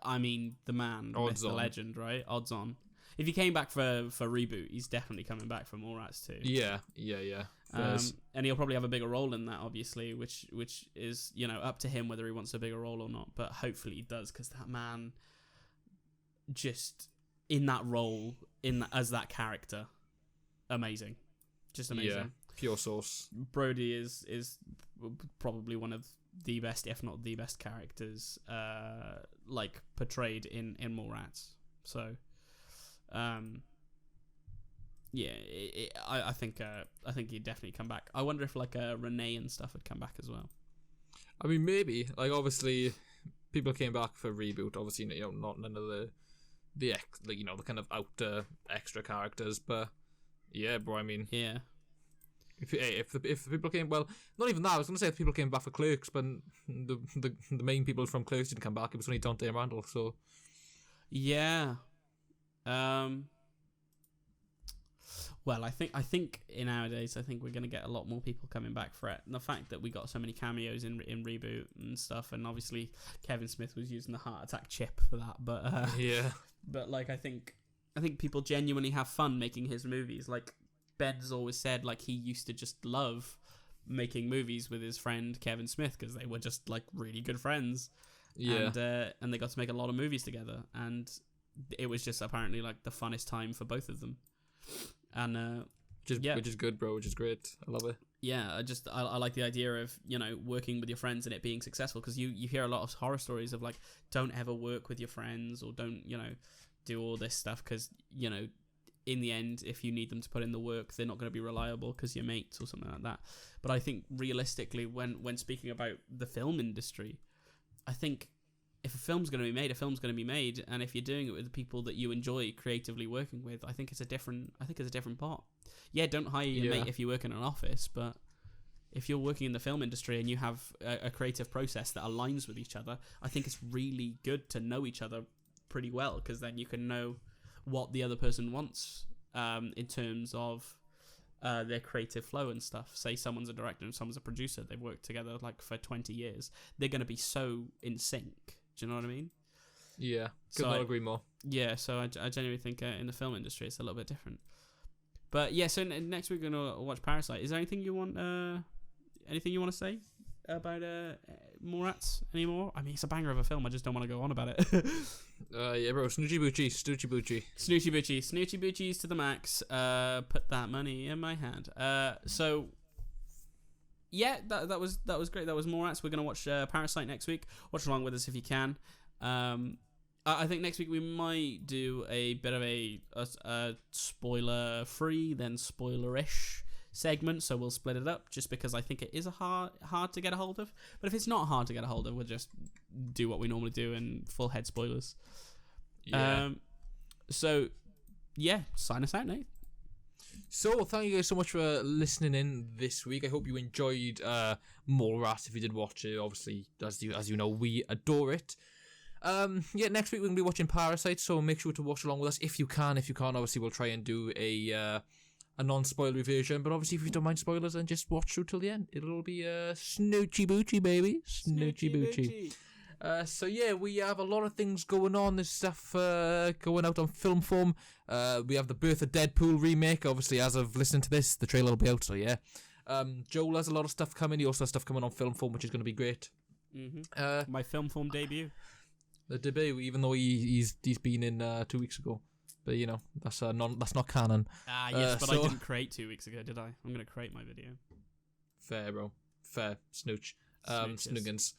I mean, the man, the legend, right? Odds on. If he came back for reboot, he's definitely coming back for Mallrats 2. Yeah. And he'll probably have a bigger role in that, obviously, which is, up to him whether he wants a bigger role or not. But hopefully he does, because that man, just in that role, as that character, amazing. Just amazing. Yeah, pure sauce. Brody is probably one of the best, if not the best characters, like, portrayed in Mallrats. So, I think he'd definitely come back. I wonder if, like, Renee and stuff would come back as well. I mean, maybe. Like, obviously, people came back for reboot. Obviously, not none of the kind of out extra characters, but. Yeah, bro. I mean, yeah. If the people came, well, not even that. I was gonna say if people came back for Clerks, but the main people from Clerks didn't come back. It was only Dante and Randall. So, yeah. Well, I think in nowadays, I think we're gonna get a lot more people coming back for it. And the fact that we got so many cameos in reboot and stuff, and obviously Kevin Smith was using the heart attack chip for that. But yeah. But, like, I think people genuinely have fun making his movies. Like, Ben's always said, like, he used to just love making movies with his friend Kevin Smith because they were just like really good friends. Yeah. And they got to make a lot of movies together, and it was just apparently like the funnest time for both of them. And which is good, bro. Which is great. I love it. Yeah, I like the idea of, you know, working with your friends and it being successful, because you hear a lot of horror stories of like, don't ever work with your friends, or don't, you know, do all this stuff because, you know, in the end, if you need them to put in the work, they're not going to be reliable because you're mates or something like that. But I think realistically, when speaking about the film industry, I think if a film's going to be made, a film's going to be made, and if you're doing it with the people that you enjoy creatively working with, I think it's a different pot. Yeah, don't hire your mate if you work in an office, but if you're working in the film industry and you have a creative process that aligns with each other, I think it's really good to know each other pretty well, because then you can know what the other person wants in terms of their creative flow and stuff. Say someone's a director and someone's a producer, they've worked together like for 20 years, they're going to be so in sync. Do you know what I mean? Yeah, could not agree more. Yeah, so I genuinely think in the film industry it's a little bit different. But yeah, so next week we're gonna watch Parasite. Is there anything you want to say about Mallrats anymore? I mean, it's a banger of a film. I just don't want to go on about it. Yeah, bro. Snoochie boochies to the max. Put that money in my hand. So yeah, that was great. That was Mallrats. We're gonna watch Parasite next week. Watch along with us if you can. I think next week we might do a bit of a spoiler-free, then spoiler-ish segment, so we'll split it up, just because I think it is hard to get a hold of. But if it's not hard to get a hold of, we'll just do what we normally do and full head spoilers. Yeah. So, yeah, sign us out, Nate. So, thank you guys so much for listening in this week. I hope you enjoyed Mallrats. If you did watch it, obviously, as you know, we adore it. Yeah, next week we're going to be watching Parasite, so make sure to watch along with us if you can. If you can't, obviously we'll try and do a non-spoilery version, but obviously if you don't mind spoilers, then just watch through till the end. It'll be snoochie boochie, baby. Snoochie boochie. So yeah, we have a lot of things going on. There's stuff going out on film form. We have the Birth of Deadpool remake. Obviously, as of listening to this, the trailer will be out, so yeah. Joel has a lot of stuff coming. He also has stuff coming on film form, which is going to be great. Mm-hmm. My film form debut. The debut, even though he's been in 2 weeks ago, but you know that's not canon. Yes, but I didn't create 2 weeks ago, did I? I'm gonna create my video. Fair, bro. Fair. Snooch. Snoogans.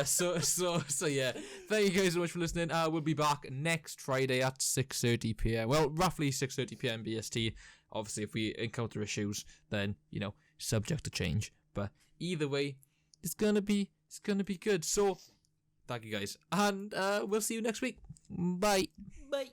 So yeah. Thank you guys so much for listening. We'll be back next Friday at 6:30 p.m. Well, roughly 6:30 p.m. BST. Obviously, if we encounter issues, then you know, subject to change. But either way, it's gonna be good. So. Thank you guys, and we'll see you next week. Bye. Bye.